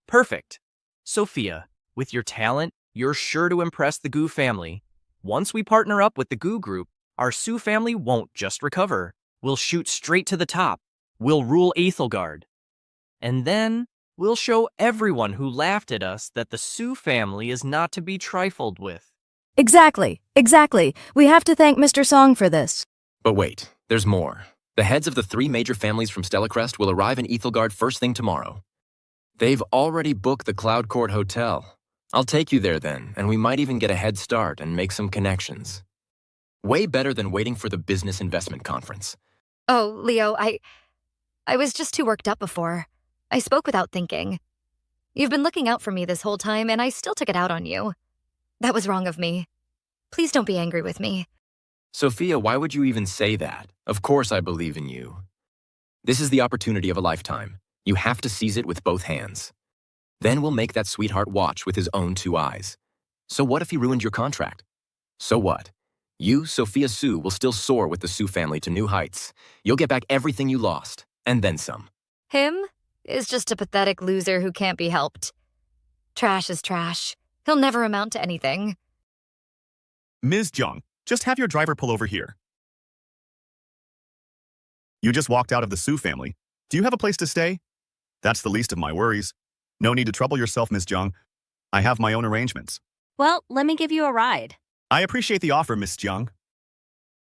Perfect. Sophia, with your talent, you're sure to impress the Gu family. Once we partner up with the Gu group, our Sue family won't just recover. We'll shoot straight to the top. We'll rule Ethelgard. And then we'll show everyone who laughed at us that the Sue family is not to be trifled with.
Exactly. We have to thank Mr. Song for this.
But wait, there's more. The heads of the 3 major families from Stella Crest will arrive in Ethelgard first thing tomorrow. They've already booked the Cloud Court Hotel. I'll take you there then, and we might even get a head start and make some connections. Way better than waiting for the Business Investment Conference.
Oh, Leo, I was just too worked up before. I spoke without thinking. You've been looking out for me this whole time, and I still took it out on you. That was wrong of me. Please don't be angry with me.
Sophia, why would you even say that? Of course I believe in you. This is the opportunity of a lifetime. You have to seize it with both hands. Then we'll make that sweetheart watch with his own 2 eyes. So what if he ruined your contract? So what? You, Sophia Sue, will still soar with the Sue family to new heights. You'll get back everything you lost, and then some.
Him is just a pathetic loser who can't be helped. Trash is trash. He'll never amount to anything.
Ms. Jang, just have your driver pull over here. You just walked out of the Sue family. Do you have a place to stay? That's the least of my worries. No need to trouble yourself, Ms. Jang. I have my own arrangements.
Well, let me give you a ride.
I appreciate the offer, Miss Jiang.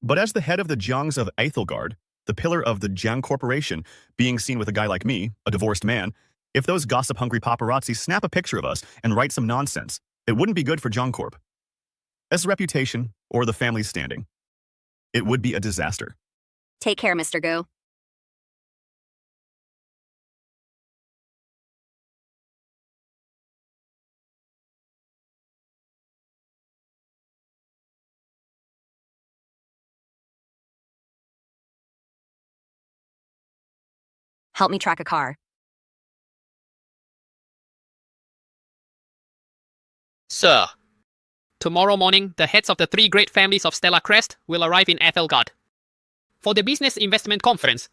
But as the head of the Jiangs of Ethelgard, the pillar of the Jiang Corporation, being seen with a guy like me, a divorced man, if those gossip-hungry paparazzi snap a picture of us and write some nonsense, it wouldn't be good for Jang Corp. As reputation, or the family's standing. It would be a disaster.
Take care, Mr. Gu. Help me track a car.
Sir, tomorrow morning, the heads of the 3 great families of Stella Crest will arrive in Ethelgard. For the business investment conference,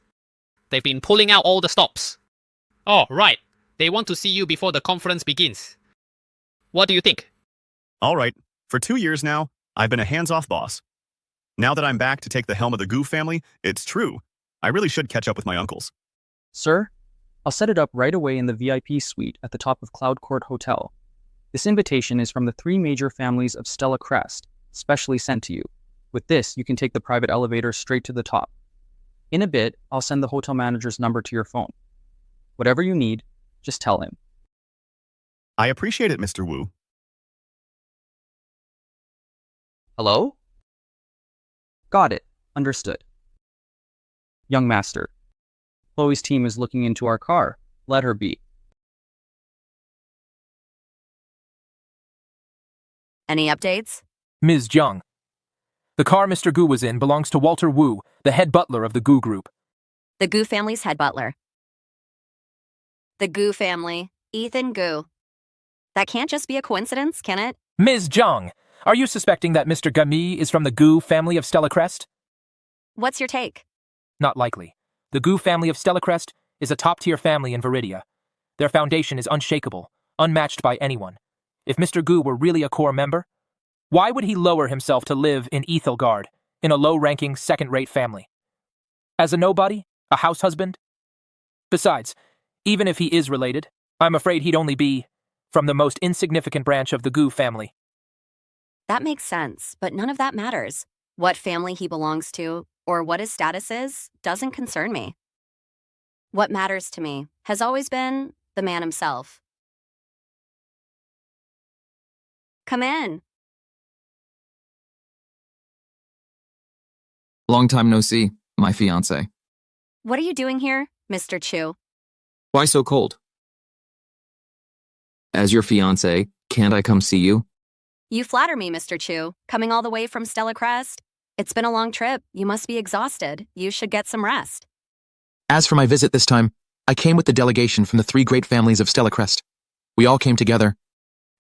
they've been pulling out all the stops. Oh, right. They want to see you before the conference begins. What do you think?
All right. For 2 years now, I've been a hands-off boss. Now that I'm back to take the helm of the Gu family, it's true. I really should catch up with my uncles.
Sir, I'll set it up right away in the VIP suite at the top of Cloud Court Hotel. This invitation is from the 3 major families of Stella Crest, specially sent to you. With this, you can take the private elevator straight to the top. In a bit, I'll send the hotel manager's number to your phone. Whatever you need, just tell him.
I appreciate it, Mr. Wu.
Hello? Got it. Understood. Young master, Chloe's team is looking into our car. Let her be.
Any updates?
Ms. Jiang. The car Mr. Gu was in belongs to Walter Wu, the head butler of the Gu Group.
The Gu family's head butler. The Gu family. Ethan Gu. That can't just be a coincidence, can it?
Ms. Jiang, are you suspecting that Mr. Gami is from the Gu family of Stella Crest?
What's your take?
Not likely. The Gu family of Stella Crest is a top-tier family in Viridia. Their foundation is unshakable, unmatched by anyone. If Mr. Gu were really a core member, why would he lower himself to live in Ethelgard, in a low-ranking, second-rate family? As a nobody? A house husband? Besides, even if he is related, I'm afraid he'd only be from the most insignificant branch of the Gu family.
That makes sense, but none of that matters. What family he belongs to, or what his status is, doesn't concern me. What matters to me has always been the man himself. Come in.
Long time no see, my fiancé.
What are you doing here, Mr. Chu?
Why so cold? As your fiancé, can't I come see you?
You flatter me, Mr. Chu, coming all the way from Stella Crest. It's been a long trip. You must be exhausted. You should get some rest.
As for my visit this time, I came with the delegation from the 3 great families of Stella Crest. We all came together,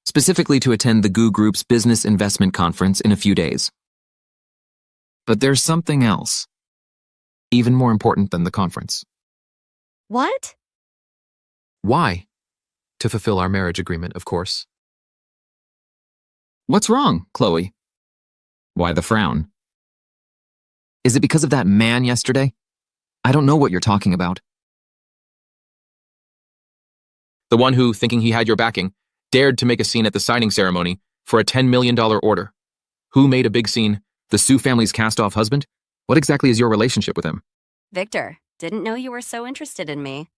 specifically to attend the Gu Group's business investment conference in a few days. But there's something else, even more important than the conference.
What?
Why? To fulfill our marriage agreement, of course. What's wrong, Chloe? Why the frown? Is it because of that man yesterday? I don't know what you're talking about. The one who, thinking he had your backing, dared to make a scene at the signing ceremony for a $10 million order. Who made a big scene? The Sue family's cast-off husband? What exactly is your relationship with him?
Victor, didn't know you were so interested in me.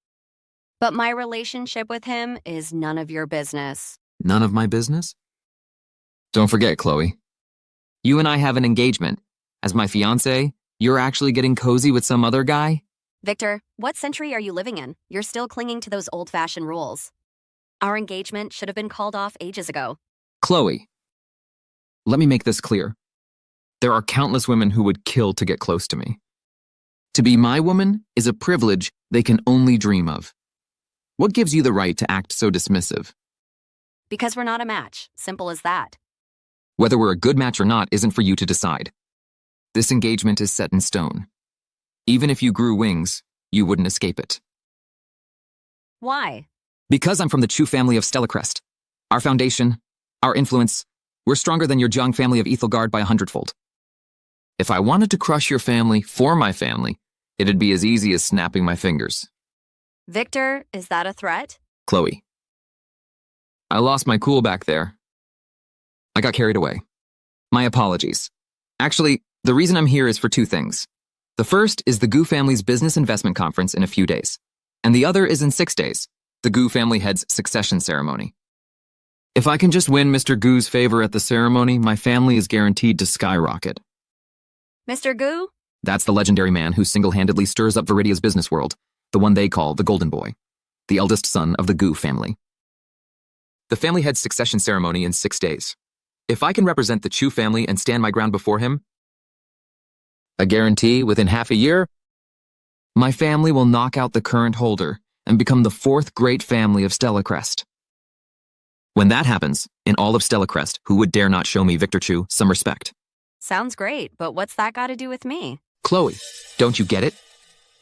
But my relationship with him is none of your business.
None of my business? Don't forget, Chloe. You and I have an engagement. As my fiancé, you're actually getting cozy with some other guy?
Victor, what century are you living in? You're still clinging to those old-fashioned rules. Our engagement should have been called off ages ago.
Chloe, let me make this clear. There are countless women who would kill to get close to me. To be my woman is a privilege they can only dream of. What gives you the right to act so dismissive?
Because we're not a match. Simple as that.
Whether we're a good match or not isn't for you to decide. This engagement is set in stone. Even if you grew wings, you wouldn't escape it.
Why?
Because I'm from the Chu family of Stellacrest. Our foundation, our influence, we're stronger than your Jiang family of Ethelgard by 100-fold. If I wanted to crush your family for my family, it'd be as easy as snapping my fingers.
Victor, is that a threat?
Khloe. I lost my cool back there. I got carried away. My apologies. Actually, the reason I'm here is for two things. The first is the Gu family's business investment conference in a few days. And the other is in 6 days, the Gu family head's succession ceremony. If I can just win Mr. Gu's favor at the ceremony, my family is guaranteed to skyrocket.
Mr. Gu?
That's the legendary man who single-handedly stirs up Viridia's business world, the one they call the Golden Boy, the eldest son of the Gu family. The family head's succession ceremony in 6 days. If I can represent the Chu family and stand my ground before him, I guarantee within half a year, my family will knock out the current holder and become the 4th great family of Stellacrest. When that happens, in all of Stellacrest, who would dare not show me, Victor Chu, some respect?
Sounds great, but what's that got to do with me?
Khloe, don't you get it?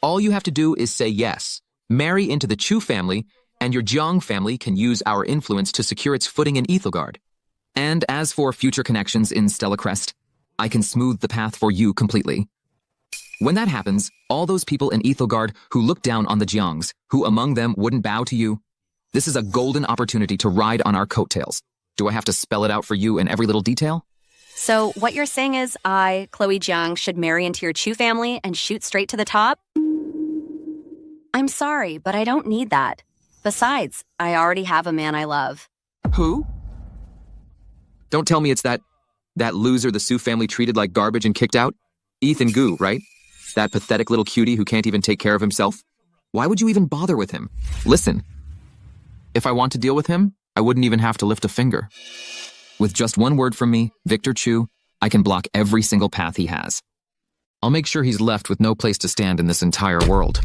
All you have to do is say yes, marry into the Chu family, and your Jiang family can use our influence to secure its footing in Ethelgard. And as for future connections in Stellacrest, I can smooth the path for you completely. When that happens, all those people in Ethelgard who look down on the Jiangs, who among them wouldn't bow to you, this is a golden opportunity to ride on our coattails. Do I have to spell it out for you in every little detail?
So what you're saying is I, Khloe Jang, should marry into your Chu family and shoot straight to the top? I'm sorry, but I don't need that. Besides, I already have a man I love.
Who? Don't tell me it's that loser the Su family treated like garbage and kicked out? Ethan Gu, right? That pathetic little cutie who can't even take care of himself? Why would you even bother with him? Listen, if I want to deal with him, I wouldn't even have to lift a finger. With just one word from me, Victor Chu, I can block every single path he has. I'll make sure he's left with no place to stand in this entire world.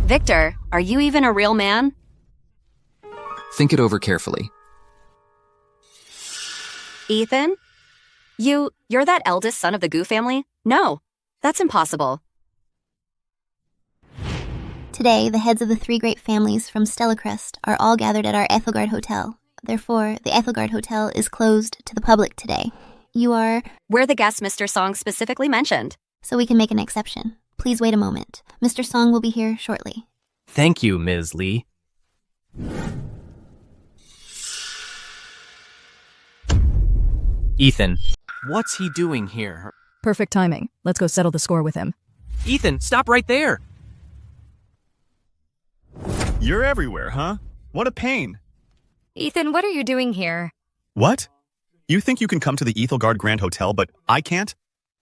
Victor, are you even a real man?
Think it over carefully.
Ethan? You're that eldest son of the Gu family? No, that's impossible.
Today, the heads of the 3 great families from Stellacrest are all gathered at our Ethelgard Hotel. Therefore, the Ethelgard Hotel is closed to the public today.
We're the guests Mr. Song specifically mentioned.
So we can make an exception. Please wait a moment. Mr. Song will be here shortly.
Thank you, Ms. Lee. Ethan, what's he doing here?
Perfect timing. Let's go settle the score with him.
Ethan, stop right there!
You're everywhere, huh? What a pain.
Ethan, what are you doing here?
What? You think you can come to the Ethelgard Grand Hotel, but I can't?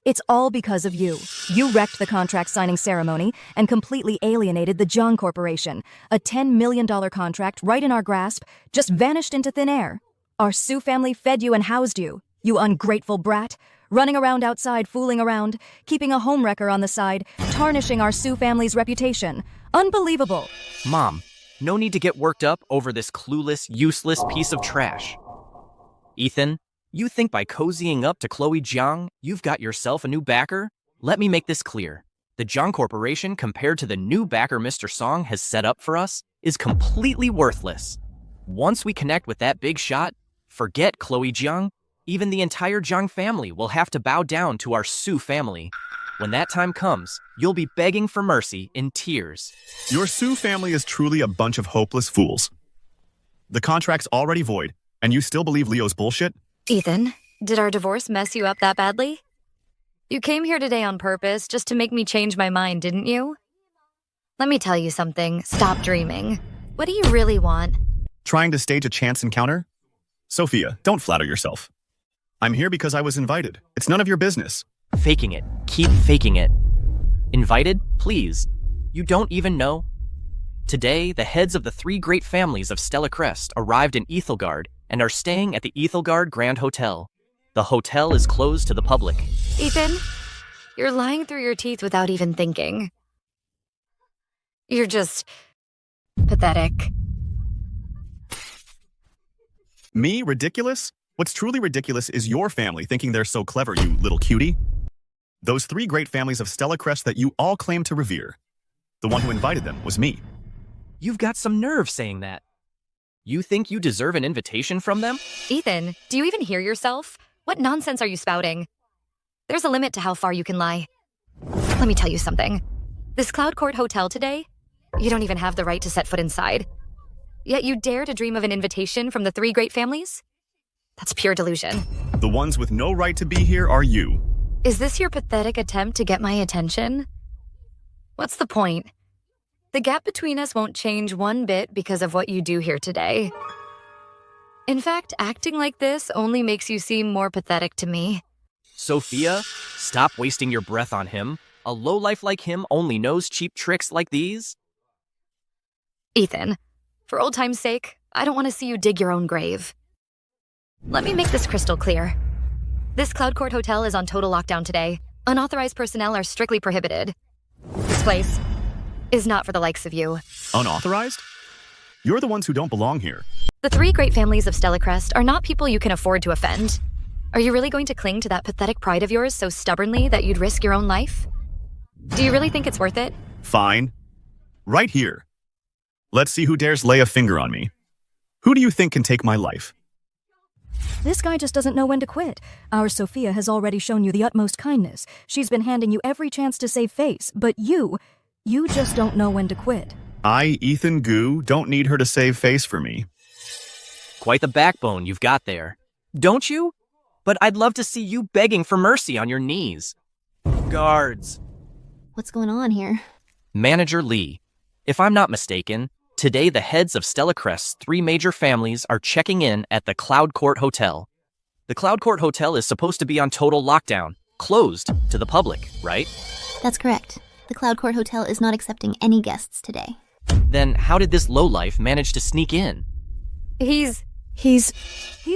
It's all because of you. You wrecked the contract signing ceremony and completely alienated the Jiang Corporation. A $10 million contract right in our grasp just vanished into thin air. Our Su family fed you and housed you, you ungrateful brat. Running around outside, fooling around, keeping a homewrecker on the side, tarnishing our Su family's reputation. Unbelievable.
Mom, no need to get worked up over this clueless, useless piece of trash. Ethan, you think by cozying up to Khloe Jang, you've got yourself a new backer? Let me make this clear. The Jang Corporation, compared to the new backer Mr. Song has set up for us, is completely worthless. Once we connect with that big shot, forget Khloe Jang. Even the entire Jang family will have to bow down to our Su family. When that time comes, you'll be begging for mercy in tears.
Your Su family is truly a bunch of hopeless fools. The contract's already void, and you still believe Leo's bullshit?
Ethan, did our divorce mess you up that badly? You came here today on purpose just to make me change my mind, didn't you? Let me tell you something. Stop dreaming. What do you really want?
Trying to stage a chance encounter? Sophia, don't flatter yourself. I'm here because I was invited. It's none of your business.
Faking it. Keep faking it. Invited? Please. You don't even know? Today, the heads of the 3 great families of Stellacrest arrived in Ethelgard and are staying at the Ethelgard Grand Hotel. The hotel is closed to the public.
Ethan, you're lying through your teeth without even thinking. You're just... Pathetic.
Me? Ridiculous? What's truly ridiculous is your family thinking they're so clever, you little cutie. Those three great families of Stella Crest that you all claim to revere. The one who invited them was me.
You've got some nerve saying that. You think you deserve an invitation from them?
Ethan, do you even hear yourself? What nonsense are you spouting? There's a limit to how far you can lie. Let me tell you something. This Cloud Court Hotel today, you don't even have the right to set foot inside. Yet you dare to dream of an invitation from the three great families? That's pure delusion.
The ones with no right to be here are you.
Is this your pathetic attempt to get my attention? What's the point? The gap between us won't change one bit because of what you do here today. In fact, acting like this only makes you seem more pathetic to me.
Sophia, stop wasting your breath on him. A lowlife like him only knows cheap tricks like these.
Ethan, for old time's sake, I don't want to see you dig your own grave. Let me make this crystal clear. This Cloud Court Hotel is on total lockdown today. Unauthorized personnel are strictly prohibited. This place is not for the likes of you.
Unauthorized? You're the ones who don't belong here.
The three great families of Stella Crest are not people you can afford to offend. Are you really going to cling to that pathetic pride of yours so stubbornly that you'd risk your own life? Do you really think it's worth it?
Fine. Right here. Let's see who dares lay a finger on me. Who do you think can take my life?
This guy just doesn't know when to quit. Our Sophia has already shown you the utmost kindness. She's been handing you every chance to save face, but you just don't know when to quit.
I, Ethan Gu, don't need her to save face for me.
Quite the backbone you've got there. Don't you? But I'd love to see you begging for mercy on your knees. Guards.
What's going on here?
Manager Lee. If I'm not mistaken, today the heads of Stella Crest's three major families are checking in at the Cloud Court Hotel. The Cloud Court Hotel is supposed to be on total lockdown, closed to the public, right?
That's correct. The Cloud Court Hotel is not accepting any guests today.
Then how did this lowlife manage to sneak in?
He's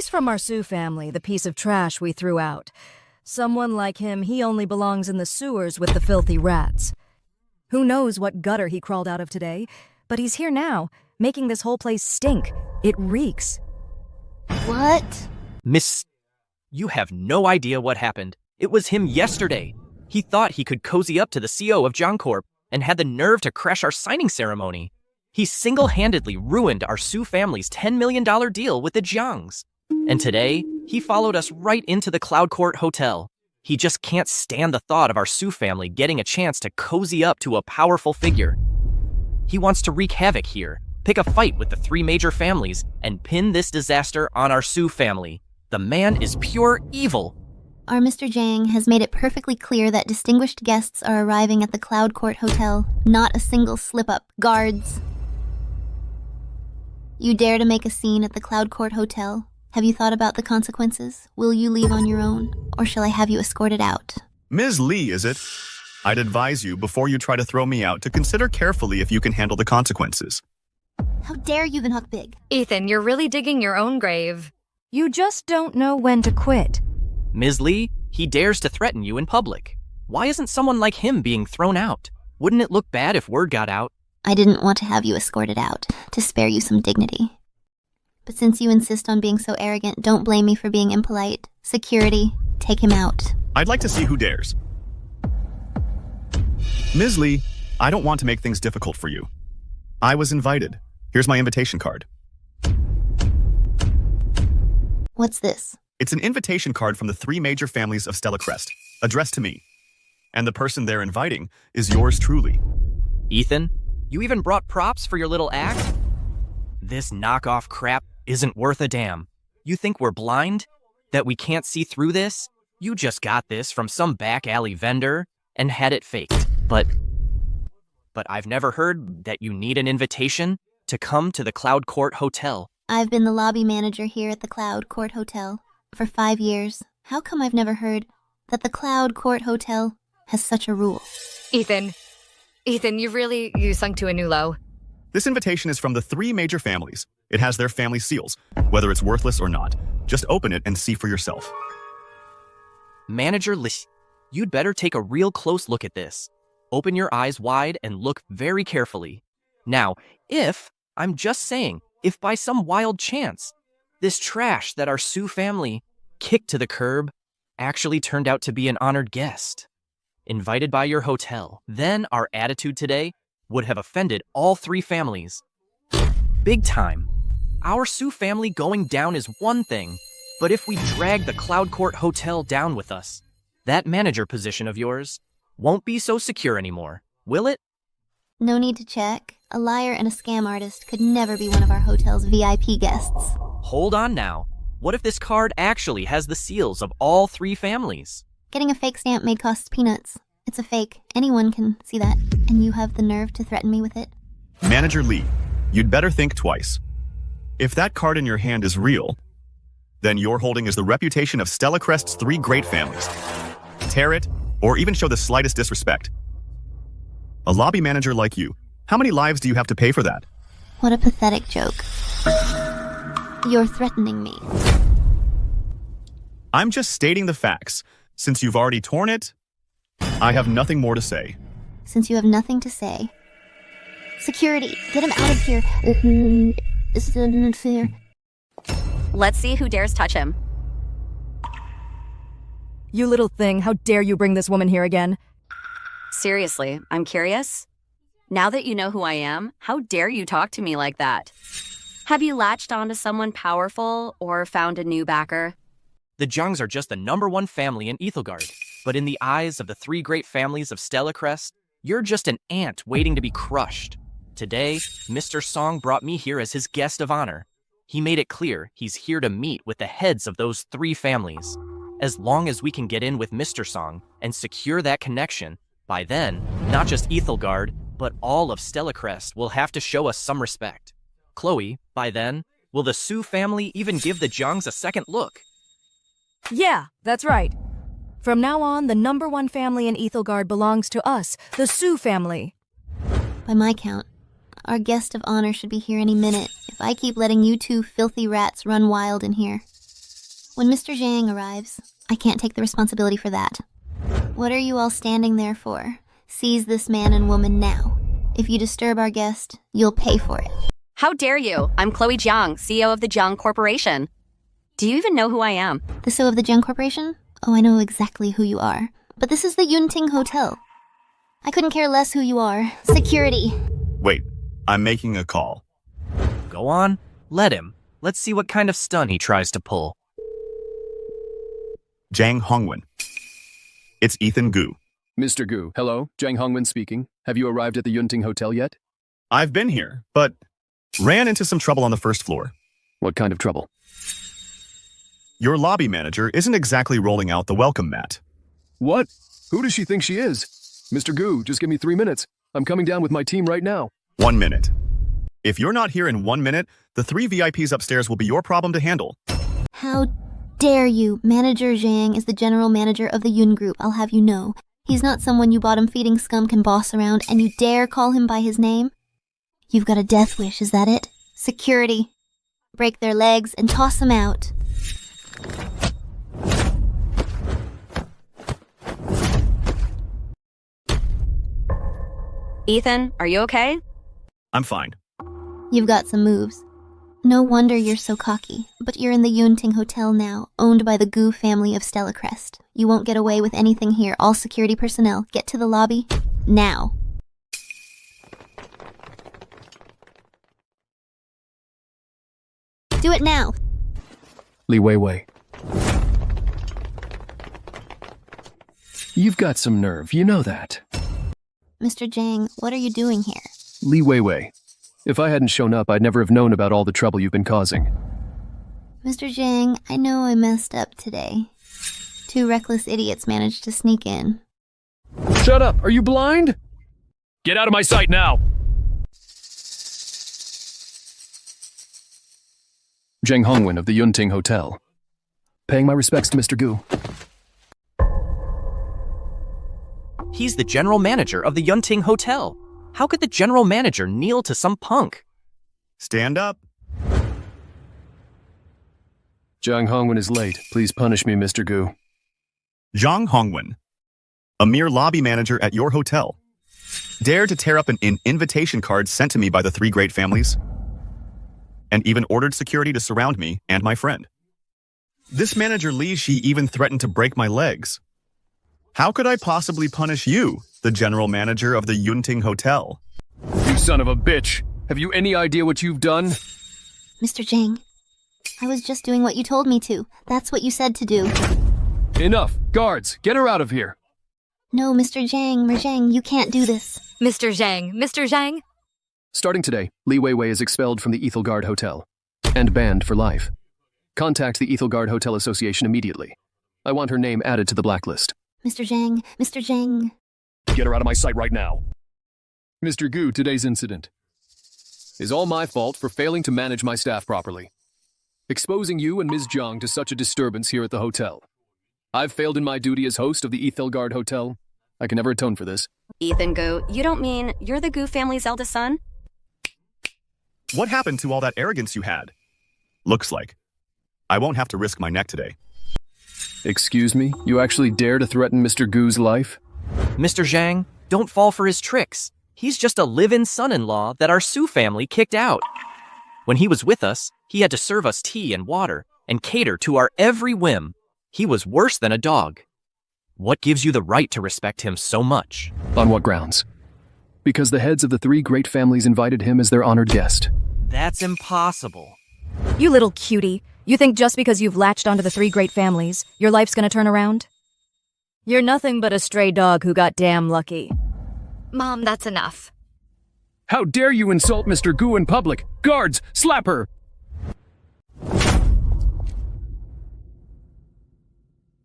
from our Sioux family, the piece of trash we threw out. Someone like him, he only belongs in the sewers with the filthy rats. Who knows what gutter he crawled out of today, but he's here now, making this whole place stink. It reeks.
What?
Miss, you have no idea what happened. It was him yesterday. He thought he could cozy up to the CO of Jang Corp and had the nerve to crash our signing ceremony. He single-handedly ruined our Sioux family's $10 million deal with the Jiangs. And today, he followed us right into the Cloud Court Hotel. He just can't stand the thought of our Sioux family getting a chance to cozy up to a powerful figure. He wants to wreak havoc here, pick a fight with the three major families, and pin this disaster on our Sioux family. The man is pure evil.
Our Mr. Jang has made it perfectly clear that distinguished guests are arriving at the Cloud Court Hotel. Not a single slip-up. Guards. You dare to make a scene at the Cloud Court Hotel? Have you thought about the consequences? Will you leave on your own, or shall I have you escorted out?
Ms. Lee, is it? I'd advise you, before you try to throw me out, to consider carefully if you can handle the consequences.
How dare you, Van Hook Big?
Ethan, you're really digging your own grave.
You just don't know when to quit.
Ms. Lee, he dares to threaten you in public. Why isn't someone like him being thrown out? Wouldn't it look bad if word got out?
I didn't want to have you escorted out, to spare you some dignity. But since you insist on being so arrogant, don't blame me for being impolite. Security, take him out.
I'd like to see who dares. Ms. Lee, I don't want to make things difficult for you. I was invited. Here's my invitation card.
What's this?
It's an invitation card from the three major families of Stella Crest, addressed to me. And the person they're inviting is yours truly.
Ethan, you even brought props for your little act? This knockoff crap isn't worth a damn. You think we're blind? That we can't see through this? You just got this from some back alley vendor and had it faked. But I've never heard that you need an invitation to come to the Cloud Court Hotel.
I've been the lobby manager here at the Cloud Court Hotel for 5 years. How come I've never heard that the Cloud Court Hotel has such a rule?
Ethan, you sunk to a new low.
This invitation is from the three major families. It has their family seals, whether it's worthless or not. Just open it and see for yourself.
Manager Lee, you'd better take a real close look at this. Open your eyes wide and look very carefully. Now, if I'm just saying, if by some wild chance, this trash that our Sue family kicked to the curb actually turned out to be an honored guest, invited by your hotel, then our attitude today would have offended all three families. Big time. Our Sue family going down is one thing, but if we drag the Cloud Court Hotel down with us, that manager position of yours won't be so secure anymore, will it?
No need to check. A liar and a scam artist could never be one of our hotel's VIP guests.
Hold on now. What if this card actually has the seals of all three families?
Getting a fake stamp may cost peanuts. It's a fake. Anyone can see that. And you have the nerve to threaten me with it?
Manager Lee, you'd better think twice. If that card in your hand is real, then your holding is the reputation of Stella Crest's three great families. Tear it, or even show the slightest disrespect. A lobby manager like you, how many lives do you have to pay for that?
What a pathetic joke. You're threatening me.
I'm just stating the facts. Since you've already torn it, I have nothing more to say.
Since you have nothing to say. Security, get him out of here. This isn't fair.
Let's see who dares touch him.
You little thing, how dare you bring this woman here again?
Seriously, I'm curious. Now that you know who I am, how dare you talk to me like that? Have you latched onto someone powerful or found a new backer?
The Jangs are just the #1 family in Ethelgard, but in the eyes of the three great families of Stella Crest, you're just an ant waiting to be crushed. Today, Mr. Song brought me here as his guest of honor. He made it clear he's here to meet with the heads of those three families. As long as we can get in with Mr. Song and secure that connection, by then, not just Ethelgard, but all of Stella Crest will have to show us some respect. Khloe, by then, will the Sue family even give the Jangs a second look?
Yeah, that's right. From now on, the #1 family in Ethelgard belongs to us, the Sue family.
By my count, our guest of honor should be here any minute if I keep letting you two filthy rats run wild in here. When Mr. Jiang arrives, I can't take the responsibility for that. What are you all standing there for? Seize this man and woman now. If you disturb our guest, you'll pay for it.
How dare you? I'm Khloe Jang, CEO of the Jiang Corporation. Do you even know who I am?
The CEO of the Jang Corporation? Oh, I know exactly who you are. But this is the Yunting Hotel. I couldn't care less who you are. Security.
Wait, I'm making a call.
Go on, let him. Let's see what kind of stunt he tries to pull.
Jang Hongwen. It's Ethan Gu.
Mr. Gu, hello, Jang Hongwen speaking. Have you arrived at the Yunting Hotel yet?
I've been here, but ran into some trouble on the first floor.
What kind of trouble?
Your lobby manager isn't exactly rolling out the welcome mat.
What? Who does she think she is? Mr. Gu, just give me 3 minutes. I'm coming down with my team right now.
1 minute. If you're not here in 1 minute, the 3 VIPs upstairs will be your problem to handle.
How dare you? Manager Jiang is the general manager of the Yun Group, I'll have you know. He's not someone you bottom-feeding scum can boss around, and you dare call him by his name? You've got a death wish, is that it? Security. Break their legs and toss them out.
Ethan, are you okay?
I'm fine.
You've got some moves. No wonder you're so cocky, but you're in the Yunting Hotel now, owned by the Gu family of Stella Crest. You won't get away with anything here. All security personnel, get to the lobby, now. Do it now!
Li Weiwei. You've got some nerve, you know that.
Mr. Jiang, what are you doing here?
Li Weiwei. If I hadn't shown up, I'd never have known about all the trouble you've been causing.
Mr. Jiang, I know I messed up today. 2 reckless idiots managed to sneak in.
Shut up! Are you blind? Get out of my sight now! Jang Hongwen of the Yunting Hotel. Paying my respects to Mr. Gu.
He's the general manager of the Yunting Hotel. How could the general manager kneel to some punk?
Stand up.
Jiang Hongwen is late. Please punish me, Mr. Gu.
Jiang Hongwen, a mere lobby manager at your hotel. Dare to tear up an invitation card sent to me by the 3 great families? and even ordered security to surround me and my friend. This manager Lee, she even threatened to break my legs. How could I possibly punish you, the general manager of the Yunting Hotel?
You son of a bitch! Have you any idea what you've done?
Mr. Jang, I was just doing what you told me to. That's what you said to do.
Enough! Guards, get her out of here!
No, Mr. Jang, you can't do this.
Mr. Zhang.
Starting today, Li Weiwei is expelled from the Ethelgard Hotel and banned for life. Contact the Ethelgard Hotel Association immediately. I want her name added to the blacklist.
Mr. Jang.
Get her out of my sight right now. Mr. Gu, today's incident is all my fault for failing to manage my staff properly. Exposing you and Ms. Jiang to such a disturbance here at the hotel. I've failed in my duty as host of the Ethelgard Hotel. I can never atone for this.
Ethan Gu, you don't mean you're the Gu family's eldest son?
What happened to all that arrogance you had? Looks like I won't have to risk my neck today.
Excuse me? You actually dare to threaten Mr. Gu's life?
Mr. Zhang, don't fall for his tricks. He's just a live-in son-in-law that our Su family kicked out. When he was with us, he had to serve us tea and water and cater to our every whim. He was worse than a dog. What gives you the right to respect him so much?
On what grounds? Because the heads of the three great families invited him as their honored guest.
That's impossible.
You little cutie. You think just because you've latched onto the three great families, your life's gonna turn around? You're nothing but a stray dog who got damn lucky.
Mom, that's enough.
How dare you insult Mr. Gu in public? Guards, slap her!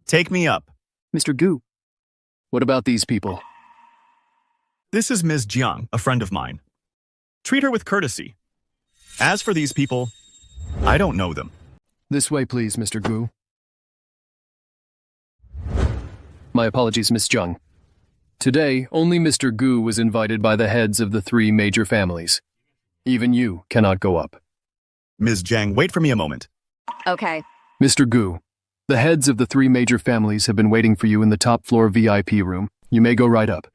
Take me up.
Mr. Gu, what about these people?
This is Ms. Jiang, a friend of mine. Treat her with courtesy. As for these people, I don't know them.
This way, please, Mr. Gu. My apologies, Miss Jiang. Today, only Mr. Gu was invited by the heads of the three major families. Even you cannot go up.
Ms. Jiang, wait for me a moment.
Okay.
Mr. Gu, the heads of the three major families have been waiting for you in the top floor VIP room. You may go right up.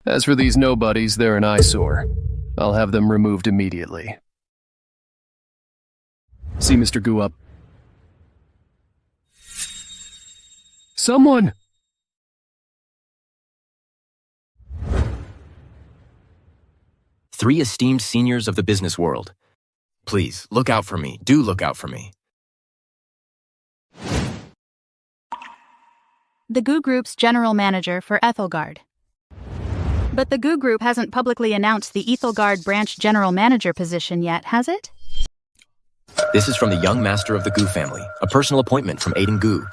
As for these nobodies, they're an eyesore. I'll have them removed immediately. See Mr. Gu up. Someone!
Three esteemed seniors of the business world. Please, look out for me. Do look out for me.
The Gu Group's general manager for Ethelgard. But the Gu Group hasn't publicly announced the Ethelgard branch general manager position yet, has it?
This is from the young master of the Gu family, a personal appointment from Aiden Gu.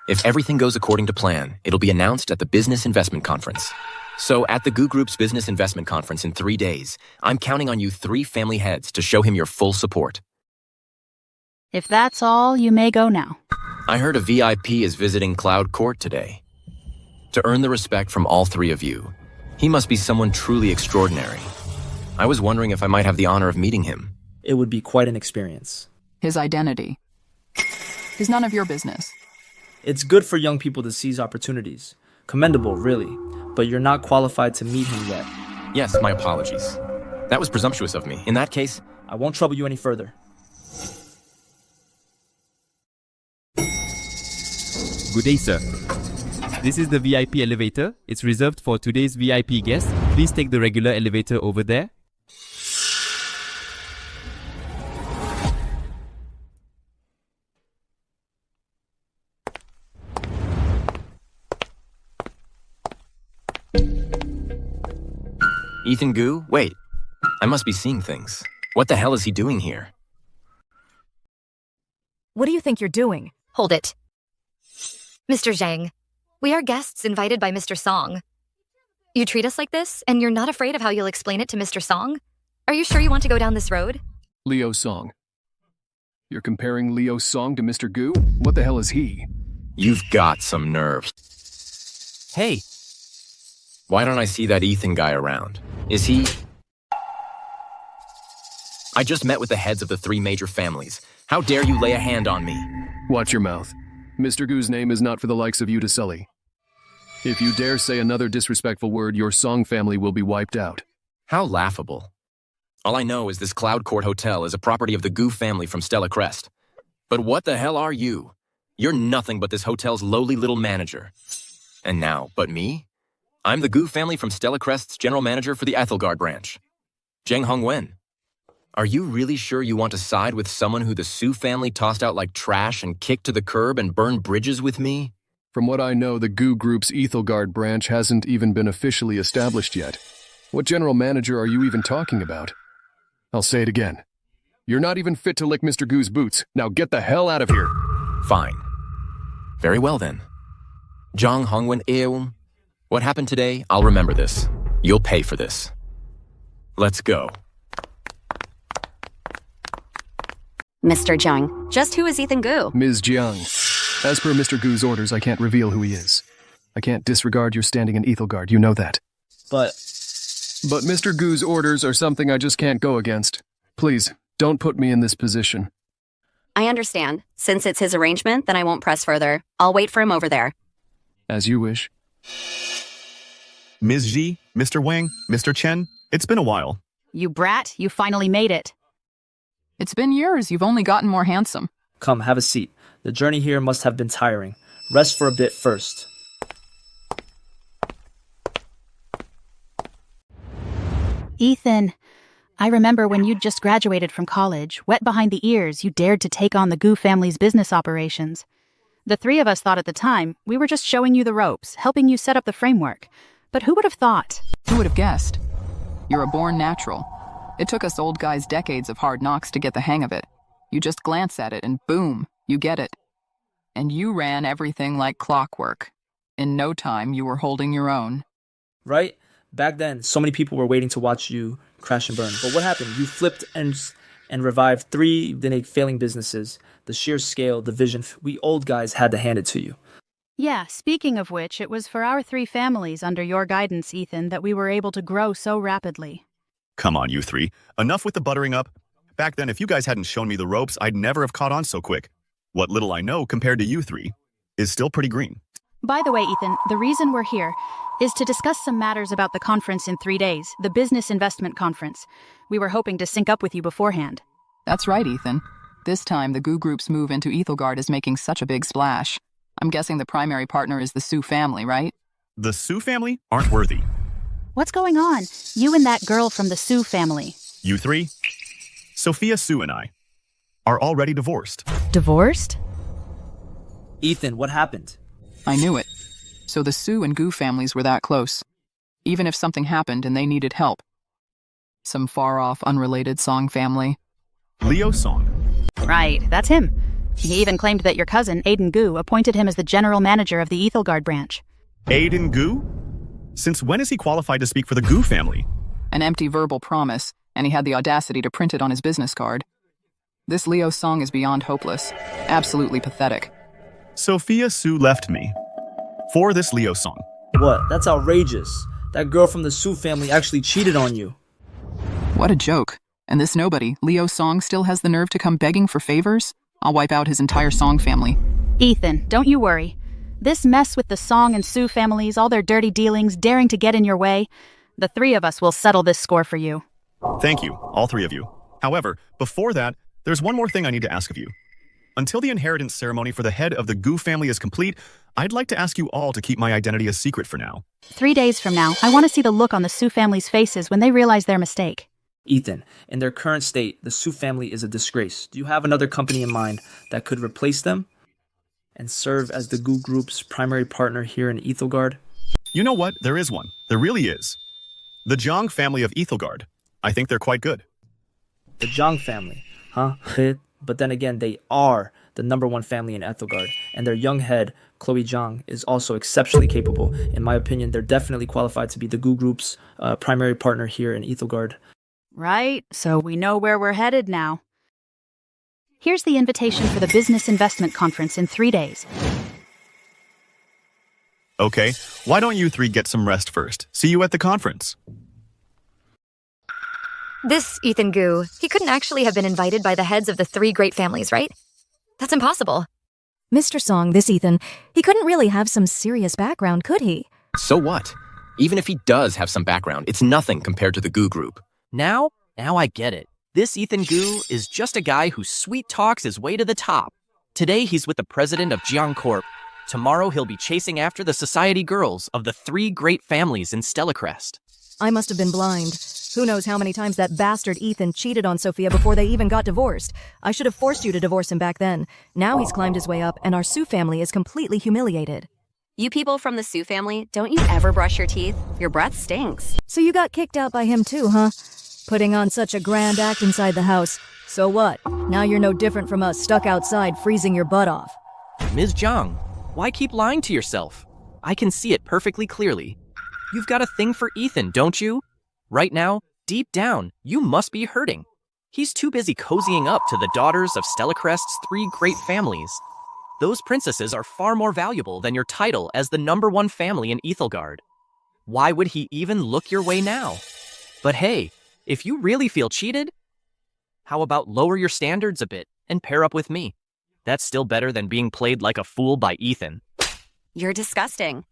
If everything goes according to plan, it'll be announced at the Business Investment Conference. So at the Gu Group's Business Investment Conference in 3 days, I'm counting on you three family heads to show him your full support.
If that's all, you may go now.
I heard a VIP is visiting Cloud Court today. To earn the respect from all three of you, he must be someone truly extraordinary. I was wondering if I might have the honor of meeting him.
It would be quite an experience.
His identity is none of your business.
It's good for young people to seize opportunities. Commendable, really. But you're not qualified to meet him yet.
Yes, my apologies. That was presumptuous of me. In that case,
I won't trouble you any further.
Good day, sir. This is the VIP elevator. It's reserved for today's VIP guests. Please take the regular elevator over there.
Ethan Gu? Wait, I must be seeing things. What the hell is he doing here?
What do you think you're doing?
Hold it. Mr. Zhang, we are guests invited by Mr. Song. You treat us like this, and you're not afraid of how you'll explain it to Mr. Song? Are you sure you want to go down this road?
Leo Song. You're comparing Leo Song to Mr. Gu? What the hell is he?
You've got some nerve.
Hey.
Why don't I see that Ethan guy around? Is he... I just met with the heads of the three major families. How dare you lay a hand on me?
Watch your mouth. Mr. Gu's name is not for the likes of you to sully. If you dare say another disrespectful word, your Song family will be wiped out.
How laughable. All I know is this Cloud Court Hotel is a property of the Gu family from Stella Crest. But what the hell are you? You're nothing but this hotel's lowly little manager. And now, but me? I'm the Gu family from Stella Crest's general manager for the Ethelgard branch. Zheng Hongwen. Are you really sure you want to side with someone who the Su family tossed out like trash and kicked to the curb and burned bridges with me?
From what I know, the Gu Group's Ethelgard branch hasn't even been officially established yet. What general manager are you even talking about? I'll say it again. You're not even fit to lick Mr. Gu's boots. Now get the hell out of here.
Fine. Very well then. Zhang Hongwen Eum. What happened today, I'll remember this. You'll pay for this. Let's go.
Mr. Jiang, just who is Ethan Gu?
Ms. Jiang. As per Mr. Gu's orders, I can't reveal who he is. I can't disregard your standing in Ethelgard, you know that. But Mr. Gu's orders are something I just can't go against. Please, don't put me in this position.
I understand. Since it's his arrangement, then I won't press further. I'll wait for him over there.
As you wish.
Ms. Ji, Mr. Wang, Mr. Chen, it's been a while.
You brat, you finally made it.
It's been years. You've only gotten more handsome.
Come, have a seat. The journey here must have been tiring. Rest for a bit first.
Ethan, I remember when you'd just graduated from college, wet behind the ears, you dared to take on the Gu family's business operations. The three of us thought at the time we were just showing you the ropes, helping you set up the framework. But who would have thought?
Who would have guessed? You're a born natural. It took us old guys decades of hard knocks to get the hang of it. You just glance at it and boom, you get it. And you ran everything like clockwork. In no time, you were holding your own.
Right? Back then, so many people were waiting to watch you crash and burn. But what happened? You flipped and revived three failing businesses. The sheer scale, the vision, we old guys had to hand it to you.
Yeah, speaking of which, it was for our three families under your guidance, Ethan, that we were able to grow so rapidly.
Come on, you three. Enough with the buttering up. Back then, if you guys hadn't shown me the ropes, I'd never have caught on so quick. What little I know compared to you three is still pretty green.
By the way, Ethan, the reason we're here is to discuss some matters about the conference in 3 days, the Business Investment Conference. We were hoping to sync up with you beforehand.
That's right, Ethan. This time, the Gu Group's move into Ethelgard is making such a big splash. I'm guessing the primary partner is the Su family, right?
The Su family aren't worthy.
What's going on? You and that girl from the Su family.
You three, Sophia Su and I, are already divorced.
Divorced?
Ethan, what happened?
I knew it. So the Su and Gu families were that close. Even if something happened and they needed help. Some far-off, unrelated Song family.
Leo Song.
Right, that's him. He even claimed that your cousin, Aiden Gu, appointed him as the general manager of the Ethelgard branch.
Aiden Gu? Since when is he qualified to speak for the Gu family?
An empty verbal promise, and he had the audacity to print it on his business card. This Leo Song is beyond hopeless. Absolutely pathetic.
Sophia Su left me. For this Leo Song.
What? That's outrageous. That girl from the Su family actually cheated on you.
What a joke. And this nobody, Leo Song, still has the nerve to come begging for favors? I'll wipe out his entire Song family.
Ethan, don't you worry. This mess with the Song and Su families, all their dirty dealings, daring to get in your way, the three of us will settle this score for you.
Thank you, all three of you. However, before that, there's one more thing I need to ask of you. Until the inheritance ceremony for the head of the Gu family is complete, I'd like to ask you all to keep my identity a secret for now.
3 days from now, I want to see the look on the Su family's faces when they realize their mistake.
Ethan, in their current state, the Su family is a disgrace. Do you have another company in mind that could replace them and serve as the Gu Group's primary partner here in Ethelgard?
You know what? There is one. There really is. The Jang family of Ethelgard. I think they're quite good.
The Jang family, huh? But then again, they are the #1 family in Ethelgard, and their young head, Khloe Jang, is also exceptionally capable. In my opinion, they're definitely qualified to be the Gu Group's primary partner here in Ethelgard.
Right, so we know where we're headed now. Here's the invitation for the Business Investment Conference in 3 days.
Okay, why don't you three get some rest first? See you at the conference.
This Ethan Gu, he couldn't actually have been invited by the heads of the 3 great families, right? That's impossible.
Mr. Song, this Ethan, he couldn't really have some serious background, could he?
So what? Even if he does have some background, it's nothing compared to the Gu Group.
Now, Now I get it. This Ethan Gu is just a guy who sweet talks his way to the top. Today he's with the president of Jiang Corp. Tomorrow he'll be chasing after the society girls of the 3 great families in Stellacrest.
I must have been blind. Who knows how many times that bastard Ethan cheated on Sophia before they even got divorced. I should have forced you to divorce him back then. Now he's climbed his way up, and our Sue family is completely humiliated.
You people from the Sue family, don't you ever brush your teeth? Your breath stinks.
So you got kicked out by him too, huh? Putting on such a grand act inside the house. So what? Now you're no different from us stuck outside freezing your butt off.
Ms. Jiang, why keep lying to yourself? I can see it perfectly clearly. You've got a thing for Ethan, don't you? Right now, deep down, you must be hurting. He's too busy cozying up to the daughters of Stellacrest's 3 great families. Those princesses are far more valuable than your title as the #1 family in Ethelgard. Why would he even look your way now? But hey, if you really feel cheated, how about lower your standards a bit and pair up with me? That's still better than being played like a fool by Ethan.
You're disgusting.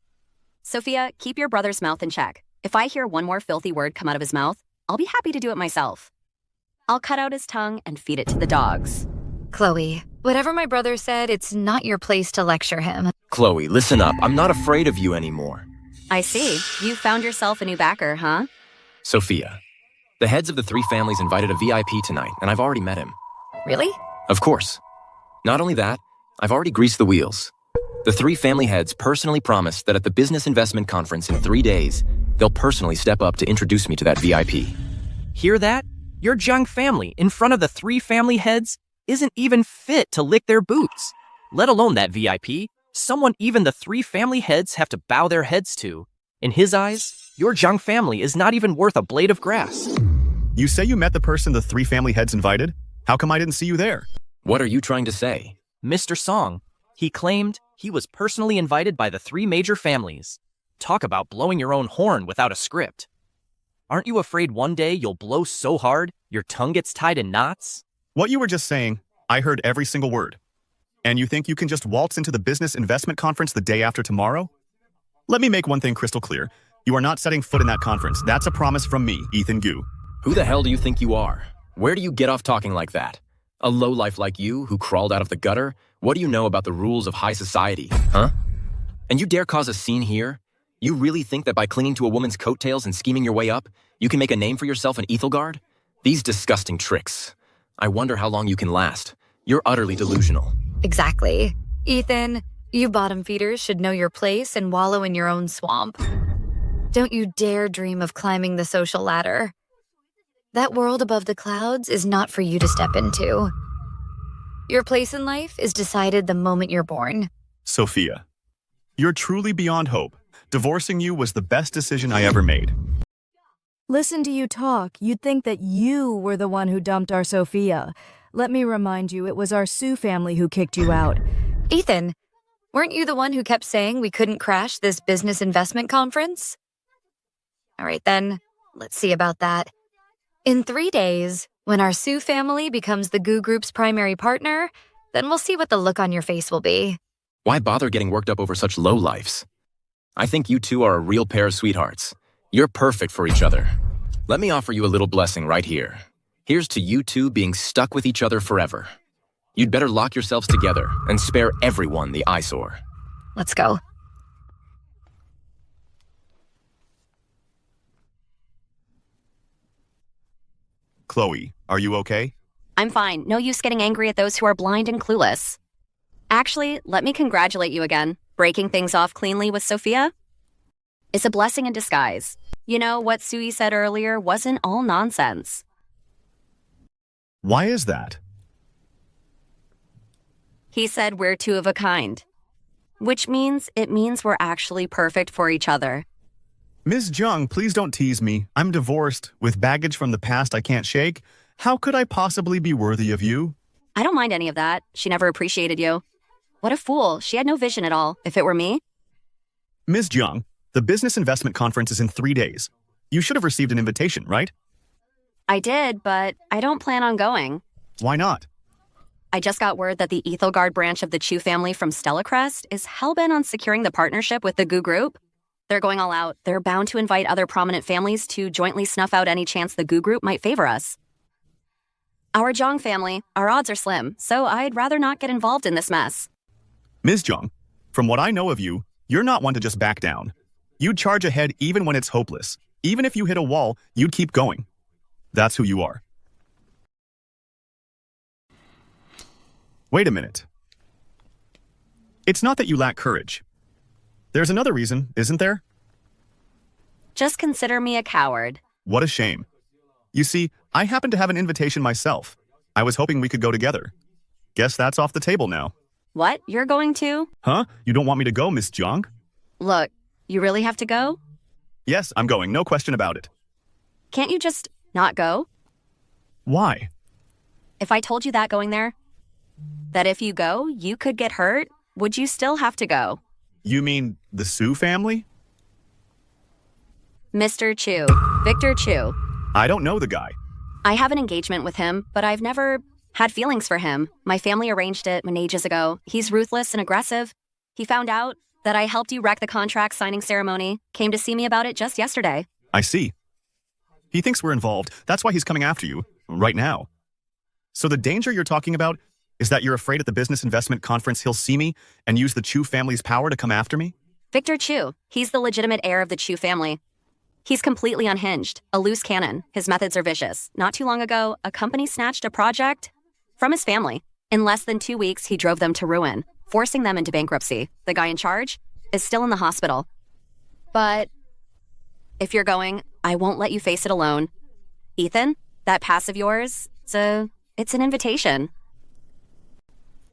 Sophia, keep your brother's mouth in check. If I hear one more filthy word come out of his mouth, I'll be happy to do it myself. I'll cut out his tongue and feed it to the dogs.
Khloe, whatever my brother said, it's not your place to lecture him.
Khloe, listen up. I'm not afraid of you anymore.
I see. You found yourself a new backer, huh?
Sophia, the heads of the 3 families invited a VIP tonight, and I've already met him.
Really?
Of course. Not only that, I've already greased the wheels. The 3 family heads personally promised that at the business investment conference in 3 days, they'll personally step up to introduce me to that VIP.
Hear that? Your Jang family, in front of the 3 family heads, isn't even fit to lick their boots. Let alone that VIP, someone even the 3 family heads have to bow their heads to. In his eyes, your Jang family is not even worth a blade of grass.
You say you met the person the 3 family heads invited? How come I didn't see you there?
What are you trying to say?
Mr. Song, he claimed he was personally invited by the 3 major families. Talk about blowing your own horn without a script. Aren't you afraid one day you'll blow so hard your tongue gets tied in knots?
What you were just saying, I heard every single word. And you think you can just waltz into the business investment conference the day after tomorrow? Let me make one thing crystal clear. You are not setting foot in that conference. That's a promise from me, Ethan Gu.
Who the hell do you think you are? Where do you get off talking like that? A lowlife like you who crawled out of the gutter? What do you know about the rules of high society, huh? And you dare cause a scene here? You really think that by clinging to a woman's coattails and scheming your way up, you can make a name for yourself in Ethelgard? These disgusting tricks. I wonder how long you can last. You're utterly delusional.
Exactly. Ethan, you bottom feeders should know your place and wallow in your own swamp. Don't you dare dream of climbing the social ladder. That world above the clouds is not for you to step into. Your place in life is decided the moment you're born.
Sophia, you're truly beyond hope. Divorcing you was the best decision I ever made.
Listen to you talk. You'd think that you were the one who dumped our Sophia. Let me remind you, it was our Sue family who kicked you out.
Ethan, weren't you the one who kept saying we couldn't crash this business investment conference? All right then, let's see about that. In 3 days, when our Sue family becomes the Gu Group's primary partner, then we'll see what the look on your face will be.
Why bother getting worked up over such lowlifes? I think you two are a real pair of sweethearts. You're perfect for each other. Let me offer you a little blessing right here. Here's to you two being stuck with each other forever. You'd better lock yourselves together and spare everyone the eyesore.
Let's go.
Khloe, are you okay?
I'm fine. No use getting angry at those who are blind and clueless. Actually, let me congratulate you again. Breaking things off cleanly with Sophia is a blessing in disguise. You know, what Sui said earlier wasn't all nonsense.
Why is that?
He said we're 2 of a kind, which means we're actually perfect for each other.
Ms. Jung, please don't tease me. I'm divorced, with baggage from the past I can't shake. How could I possibly be worthy of you?
I don't mind any of that. She never appreciated you. What a fool. She had no vision at all. If it were me.
Ms. Jung, the business investment conference is in 3 days. You should have received an invitation, right?
I did, but I don't plan on going.
Why not?
I just got word that the Ethelgard branch of the Chu family from Stellacrest is hellbent on securing the partnership with the Gu Group. They're going all out. They're bound to invite other prominent families to jointly snuff out any chance the Gu Group might favor us. Our Jang family, our odds are slim, so I'd rather not get involved in this mess.
Ms. Jang, from what I know of you, you're not one to just back down. You'd charge ahead even when it's hopeless. Even if you hit a wall, you'd keep going. That's who you are. Wait a minute. It's not that you lack courage. There's another reason, isn't there?
Just consider me a coward.
What a shame. You see, I happen to have an invitation myself. I was hoping we could go together. Guess that's off the table now.
What? You're going to?
Huh? You don't want me to go, Miss Jang?
Look, you really have to go?
Yes, I'm going. No question about it.
Can't you just not go?
Why?
If I told you that going there, that if you go, you could get hurt, would you still have to go?
You mean the Su family?
Mr. Chu. Victor Chu.
I don't know the guy.
I have an engagement with him, but I've never had feelings for him. My family arranged it ages ago. He's ruthless and aggressive. He found out that I helped you wreck the contract signing ceremony, came to see me about it just yesterday.
I see. He thinks we're involved. That's why he's coming after you, right now. So the danger you're talking about is that you're afraid at the business investment conference he'll see me and use the Chu family's power to come after me?
Victor Chu. He's the legitimate heir of the Chu family. He's completely unhinged, a loose cannon. His methods are vicious. Not too long ago, a company snatched a project from his family. In less than 2 weeks, he drove them to ruin, forcing them into bankruptcy. The guy in charge is still in the hospital. But if you're going, I won't let you face it alone. Ethan, that pass of yours, it's an invitation.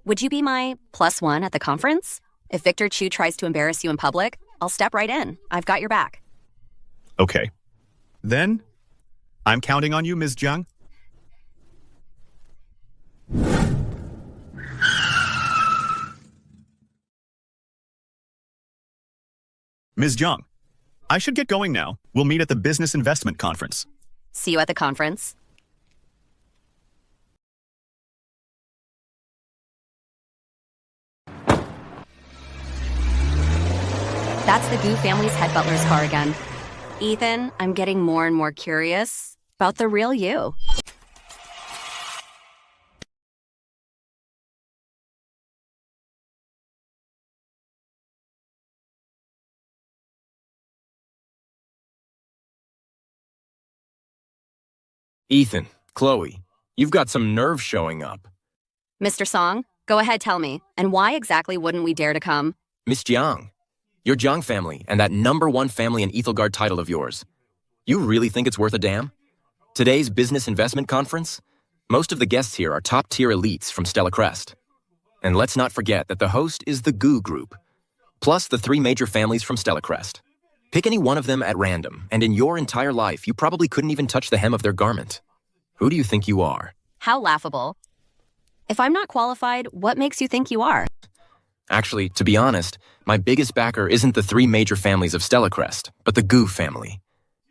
Would you be my +1 at the conference? If Victor Chu tries to embarrass you in public, I'll step right in. I've got your back.
Okay. Then, I'm counting on you, Ms. Jang. Ms. Jang, I should get going now. We'll meet at the Business Investment Conference.
See you at the conference. That's the Gu family's head butler's car again. Ethan, I'm getting more and more curious about the real you.
Ethan, Khloe, you've got some nerve showing up.
Mr. Song, go ahead, tell me. And why exactly wouldn't we dare to come?
Miss Jiang, your Jiang family and that #1 family in Ethelgard title of yours. You really think it's worth a damn? Today's business investment conference? Most of the guests here are top-tier elites from Stella Crest. And let's not forget that the host is the Gu Group, plus the 3 major families from Stella Crest. Pick any one of them at random, and in your entire life, you probably couldn't even touch the hem of their garment. Who do you think you are?
How laughable. If I'm not qualified, what makes you think you are?
Actually, to be honest, my biggest backer isn't the 3 major families of Stella Crest, but the Gu family.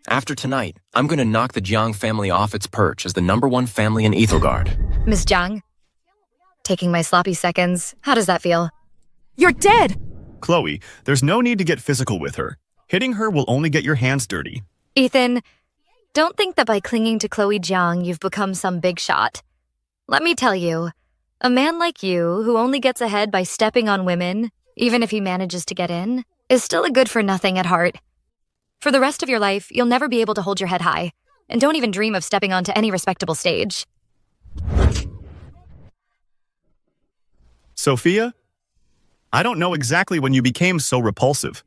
After tonight, I'm going to knock the Jiang family off its perch as the #1 family in Ethelgard.
Miss Jiang? Taking my sloppy seconds, how does that feel?
You're dead!
Khloe, there's no need to get physical with her. Hitting her will only get your hands dirty.
Ethan, don't think that by clinging to Khloe Jang, you've become some big shot. Let me tell you, a man like you, who only gets ahead by stepping on women, even if he manages to get in, is still a good-for-nothing at heart. For the rest of your life, you'll never be able to hold your head high, and don't even dream of stepping onto any respectable stage.
Sophia? I don't know exactly when you became so repulsive.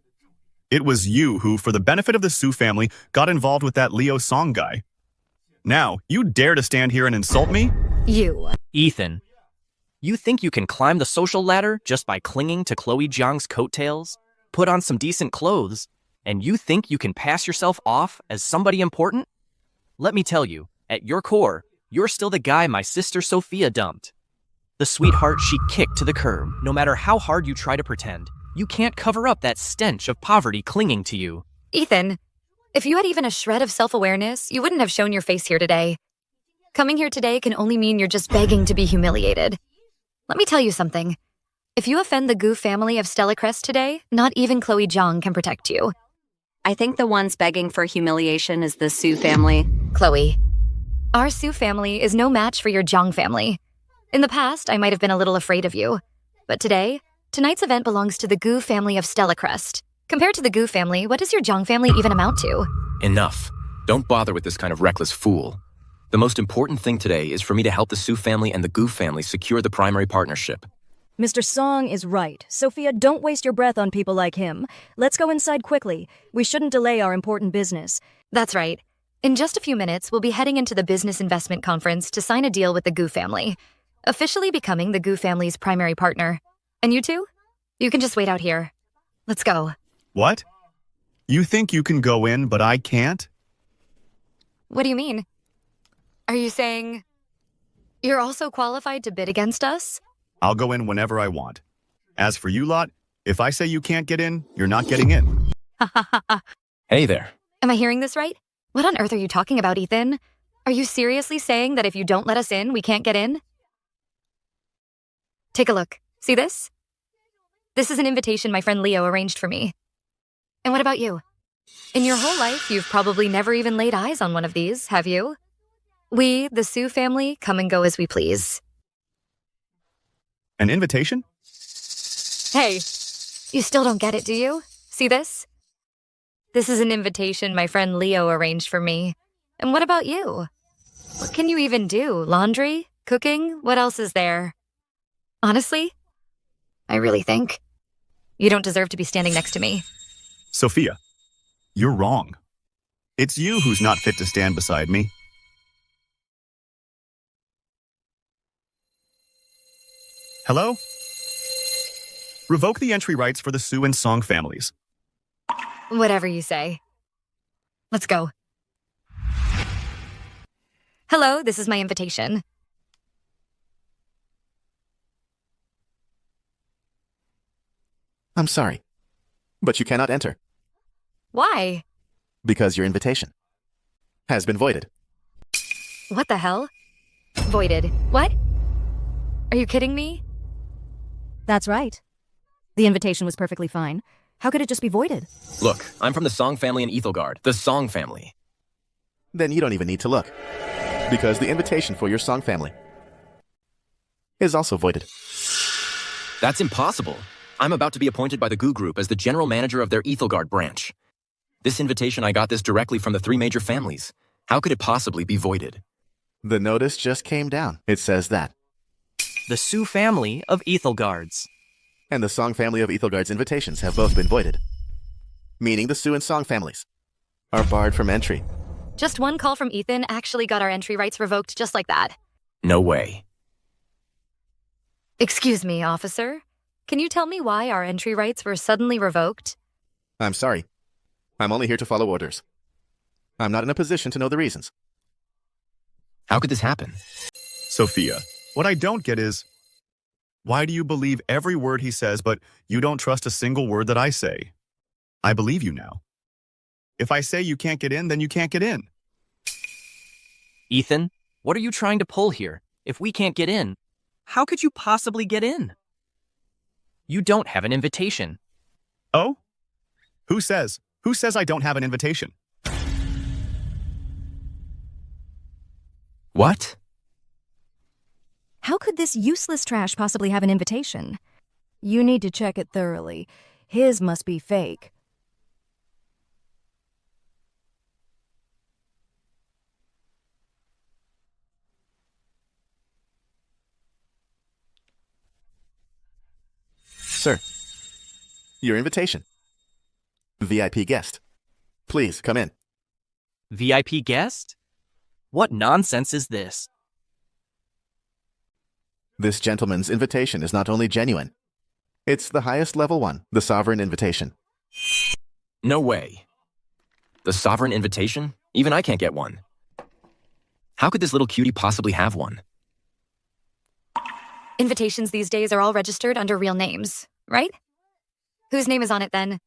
It was you who, for the benefit of the Su family, got involved with that Leo Song guy. Now, you dare to stand here and insult me?
You.
Ethan, you think you can climb the social ladder just by clinging to Khloe Jang's coattails, put on some decent clothes, and you think you can pass yourself off as somebody important? Let me tell you, at your core, you're still the guy my sister Sophia dumped. The sweetheart she kicked to the curb. No matter how hard you try to pretend, you can't cover up that stench of poverty clinging to you.
Ethan, if you had even a shred of self-awareness, you wouldn't have shown your face here today. Coming here today can only mean you're just begging to be humiliated. Let me tell you something. If you offend the Gu family of Stella Crest today, not even Khloe Jang can protect you.
I think the ones begging for humiliation is the Su family.
Khloe, our Su family is no match for your Jang family. In the past, I might have been a little afraid of you. But tonight's event belongs to the Gu family of Stella Crest. Compared to the Gu family, what does your Jang family even amount to?
Enough. Don't bother with this kind of reckless fool. The most important thing today is for me to help the Su family and the Gu family secure the primary partnership.
Mr. Song is right. Sophia, don't waste your breath on people like him. Let's go inside quickly. We shouldn't delay our important business.
That's right. In just a few minutes, we'll be heading into the Business Investment Conference to sign a deal with the Gu family, officially becoming the Gu family's primary partner. And you two? You can just wait out here. Let's go.
What? You think you can go in, but I can't?
What do you mean? Are you saying you're also qualified to bid against us?
I'll go in whenever I want. As for you lot, if I say you can't get in, you're not getting in.
Hey there.
Am I hearing this right? What on earth are you talking about, Ethan? Are you seriously saying that if you don't let us in, we can't get in? Take a look. See this? This is an invitation my friend Leo arranged for me. And what about you? In your whole life, you've probably never even laid eyes on one of these, have you? We, the Su family, come and go as we please.
An invitation?
Hey, you still don't get it, do you? See this? This is an invitation my friend Leo arranged for me. And what about you? What can you even do? Laundry? Cooking? What else is there? Honestly, I really think you don't deserve to be standing next to me.
Sophia, you're wrong. It's you who's not fit to stand beside me. Hello? Revoke the entry rights for the Su and Song families.
Whatever you say. Let's go. Hello, this is my invitation.
I'm sorry, but you cannot enter.
Why?
Because your invitation has been voided.
What the hell? Voided. What? Are you kidding me?
That's right. The invitation was perfectly fine. How could it just be voided?
Look, I'm from the Song family in Ethelgard, the Song family.
Then you don't even need to look, because the invitation for your Song family is also voided.
That's impossible. I'm about to be appointed by the Gu Group as the general manager of their Ethelgard branch. This invitation, I got this directly from the three major families. How could it possibly be voided?
The notice just came down. It says that.
The Su family of Ethelgards.
And the Song family of Ethelgard's invitations have both been voided. Meaning the Su and Song families are barred from entry.
Just one call from Ethan actually got our entry rights revoked just like that.
No way.
Excuse me, officer. Can you tell me why our entry rights were suddenly revoked?
I'm sorry. I'm only here to follow orders. I'm not in a position to know the reasons.
How could this happen?
Sophia, what I don't get is, why do you believe every word he says, but you don't trust a single word that I say? I believe you now. If I say you can't get in, then you can't get in.
Ethan, what are you trying to pull here? If we can't get in, how could you possibly get in? You don't have an invitation.
Oh? Who says? Who says I don't have an invitation?
What?
How could this useless trash possibly have an invitation? You need to check it thoroughly. His must be fake.
Sir, your invitation. VIP guest. Please come in.
VIP guest? What nonsense is this?
This gentleman's invitation is not only genuine, it's the highest level one, the sovereign invitation.
No way. The sovereign invitation? Even I can't get one. How could this little cutie possibly have one?
Invitations these days are all registered under real names, right? Whose name is on it then?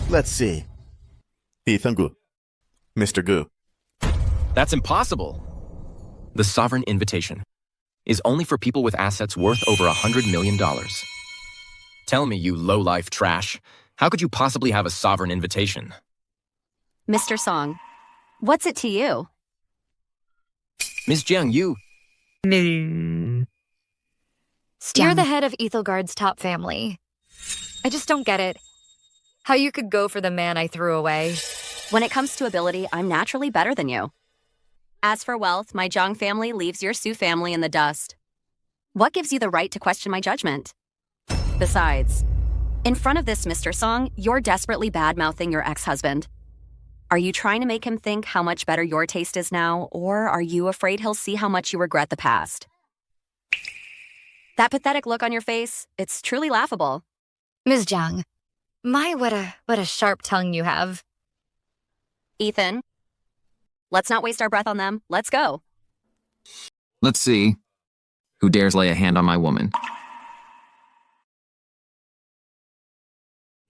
Let's see. Ethan Gu. Mr. Gu.
That's impossible. The sovereign invitation is only for people with assets worth over $100 million. Tell me, you low-life trash. How could you possibly have a sovereign invitation?
Mr. Song, what's it to you?
Miss Jiang, you...
You're the head of Ethelgard's top family. I just don't get it. How you could go for the man I threw away.
When it comes to ability, I'm naturally better than you. As for wealth, my Jang family leaves your Su family in the dust. What gives you the right to question my judgment? Besides, in front of this Mr. Song, you're desperately bad-mouthing your ex-husband. Are you trying to make him think how much better your taste is now, or are you afraid he'll see how much you regret the past? That pathetic look on your face, it's truly laughable.
Ms. Jiang, what a sharp tongue you have.
Ethan, let's not waste our breath on them. Let's go.
Let's see. Who dares lay a hand on my woman?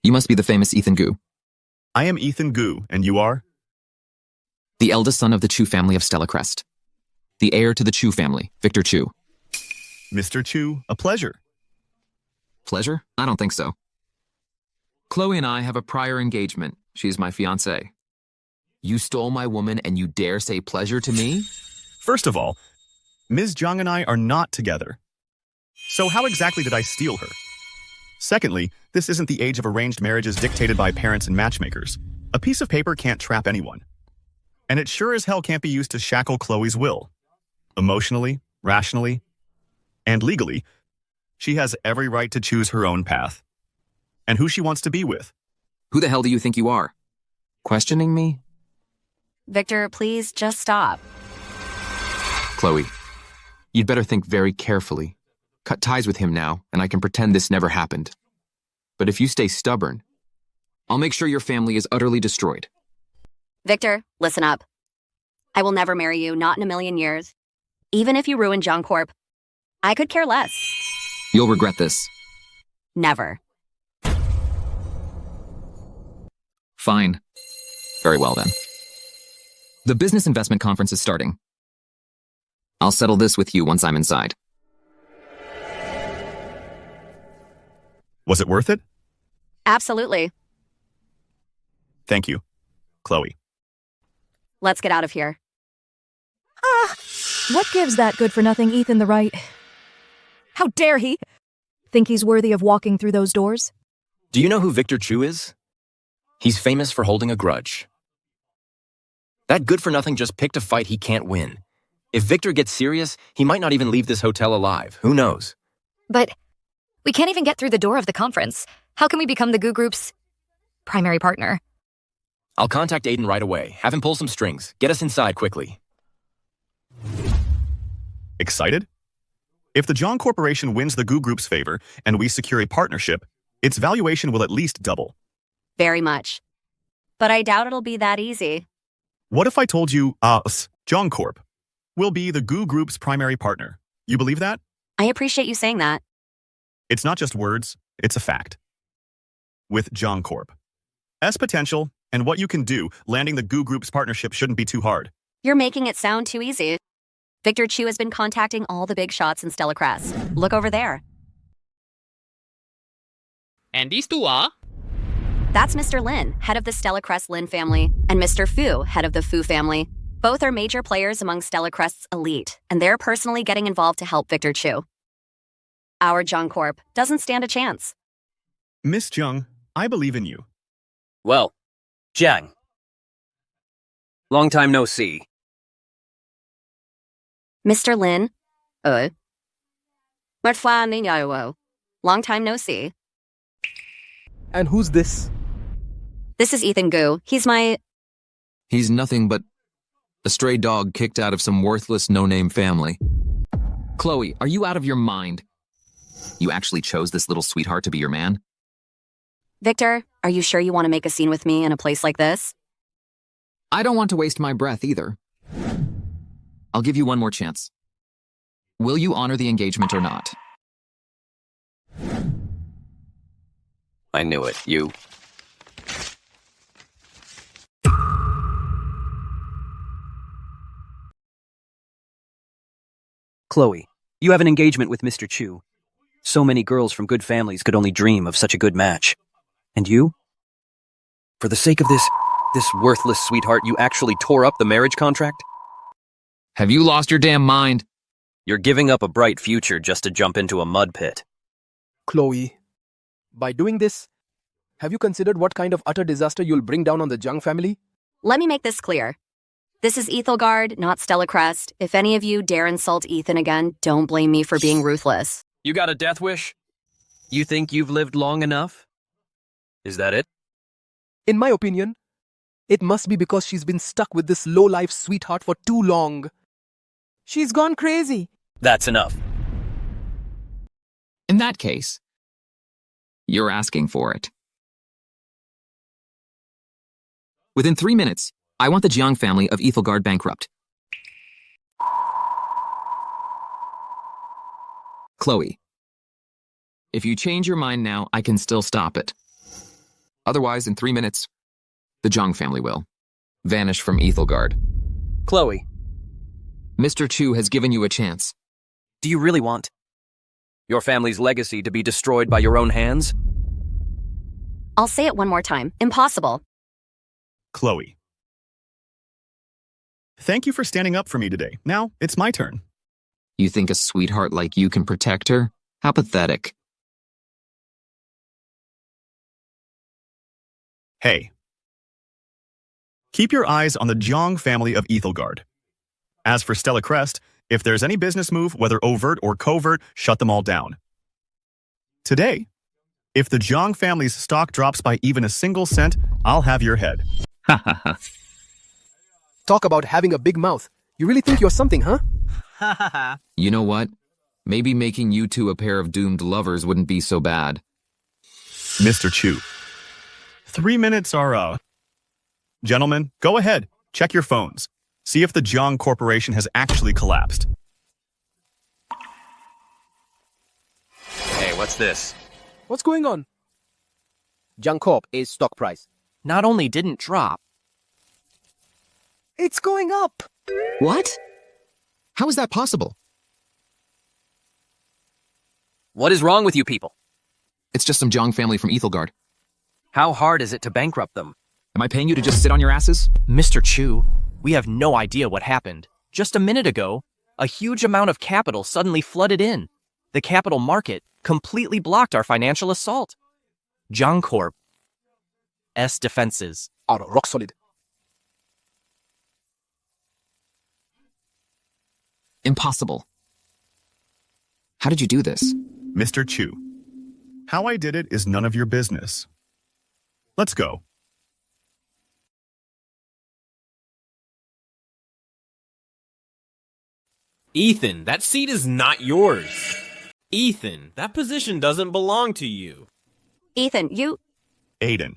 You must be the famous Ethan Gu.
I am Ethan Gu, and you are?
The eldest son of the Chu family of Stella Crest. The heir to the Chu family, Victor Chu.
Mr. Chu, a pleasure.
Pleasure? I don't think so. Khloe and I have a prior engagement. She's my fiancée. You stole my woman and you dare say pleasure to me?
First of all, Ms. Jiang and I are not together. So how exactly did I steal her? Secondly, this isn't the age of arranged marriages dictated by parents and matchmakers. A piece of paper can't trap anyone. And it sure as hell can't be used to shackle Khloe's will. Emotionally, rationally, and legally, she has every right to choose her own path. And who she wants to be with.
Who the hell do you think you are? Questioning me?
Victor, please just stop.
Khloe, you'd better think very carefully. Cut ties with him now, and I can pretend this never happened. But if you stay stubborn, I'll make sure your family is utterly destroyed.
Victor, listen up. I will never marry you, not in a million years. Even if you ruin Jang Corp, I could care less.
You'll regret this.
Never.
Fine. Very well then. The business investment conference is starting. I'll settle this with you once I'm inside.
Was it worth it?
Absolutely.
Thank you, Khloe.
Let's get out of here.
What gives that good-for-nothing Ethan the right? How dare he? Think he's worthy of walking through those doors?
Do you know who Victor Chu is? He's famous for holding a grudge. That good-for-nothing just picked a fight he can't win. If Victor gets serious, he might not even leave this hotel alive. Who knows?
But we can't even get through the door of the conference. How can we become the Gu Group's primary partner?
I'll contact Aiden right away. Have him pull some strings. Get us inside quickly.
Excited? If the Jang Corporation wins the Gu Group's favor and we secure a partnership, its valuation will at least double.
Very much. But I doubt it'll be that easy.
What if I told you, Jang Corp will be the Gu Group's primary partner? You believe that?
I appreciate you saying that.
It's not just words, it's a fact. With Jang Corp. As potential, and what you can do, landing the Gu Group's partnership shouldn't be too hard.
You're making it sound too easy. Victor Chu has been contacting all the big shots in Stella Crest. Look over there.
And these two are?
That's Mr. Lin, head of the Stella Crest Lin family, and Mr. Fu, head of the Fu family. Both are major players among Stella Crest's elite, and they're personally getting involved to help Victor Chu. Our Jang Corp doesn't stand a chance.
Miss Jiang, I believe in you.
Well, Jiang. Long time no see.
Mr. Lin, long time no see.
And who's this?
This is Ethan Gu.
He's nothing but a stray dog kicked out of some worthless no-name family. Khloe, are you out of your mind? You actually chose this little sweetheart to be your man?
Victor, are you sure you want to make a scene with me in a place like this?
I don't want to waste my breath either. I'll give you one more chance. Will you honor the engagement or not?
I knew it. You. Khloe, you have an engagement with Mr. Chu. So many girls from good families could only dream of such a good match. And you? For the sake of this worthless sweetheart, you actually tore up the marriage contract?
Have you lost your damn mind?
You're giving up a bright future just to jump into a mud pit.
Khloe, by doing this, have you considered what kind of utter disaster you'll bring down on the Jang family?
Let me make this clear. This is Ethelgard, not Stella Crest. If any of you dare insult Ethan again, don't blame me for being ruthless.
You got a death wish? You think you've lived long enough? Is that it?
In my opinion, it must be because she's been stuck with this low-life sweetheart for too long. She's gone crazy.
That's enough.
In that case, you're asking for it. Within 3 minutes, I want the Jiang family of Ethelgard bankrupt. Khloe, if you change your mind now, I can still stop it. Otherwise, in 3 minutes, the Jiang family will vanish from Ethelgard.
Khloe.
Mr. Chu has given you a chance.
Do you really want your family's legacy to be destroyed by your own hands?
I'll say it one more time. Impossible.
Khloe. Thank you for standing up for me today. Now, it's my turn.
You think a sweetheart like you can protect her? How pathetic.
Hey. Keep your eyes on the Jiang family of Ethelgard. As for Stella Crest, if there's any business move, whether overt or covert, shut them all down. Today, if the Jiang family's stock drops by even a single cent, I'll have your head.
Ha ha ha. Talk about having a big mouth. You really think you're something, huh?
Ha ha ha. You know what? Maybe making you two a pair of doomed lovers wouldn't be so bad.
Mr. Chu. 3 minutes are up. Gentlemen, go ahead. Check your phones. See if the Jiang Corporation has actually collapsed.
Hey, what's this?
What's going on? Jang Corp is stock price.
Not only didn't drop,
it's going up.
What? How is that possible?
What is wrong with you people?
It's just some Jiang family from Ethelgard.
How hard is it to bankrupt them?
Am I paying you to just sit on your asses?
Mr. Chu, we have no idea what happened. Just a minute ago, a huge amount of capital suddenly flooded in. The capital market completely blocked our financial assault. Jang Corp's defenses
are rock solid.
Impossible. How did you do this?
Mr. Chu, how I did it is none of your business. Let's go.
Ethan, that seat is not yours. Ethan, that position doesn't belong to you.
Ethan, you...
Aiden.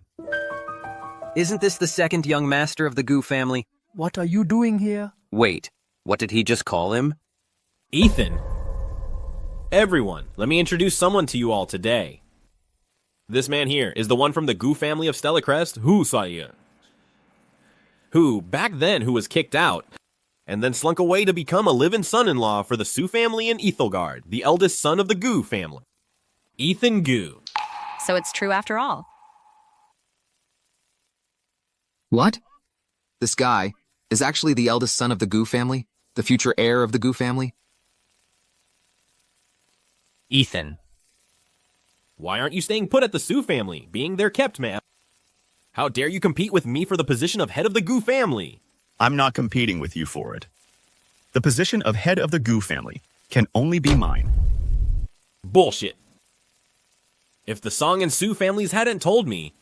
Isn't this the second young master of the Gu family?
What are you doing here?
Wait, what did he just call him?
Ethan. Everyone, let me introduce someone to you all today. This man here is the one from the Gu family of Stella Crest, who back then was kicked out, and then slunk away to become a live-in son-in-law for the Su family in Ethelgard, the eldest son of the Gu family. Ethan Gu.
So it's true after all.
What? This guy is actually the eldest son of the Gu family? The future heir of the Gu family?
Ethan.
Why aren't you staying put at the Su family, being their kept man? How dare you compete with me for the position of head of the Gu family?
I'm not competing with you for it. The position of head of the Gu family can only be mine.
Bullshit. If the Song and Su families hadn't told me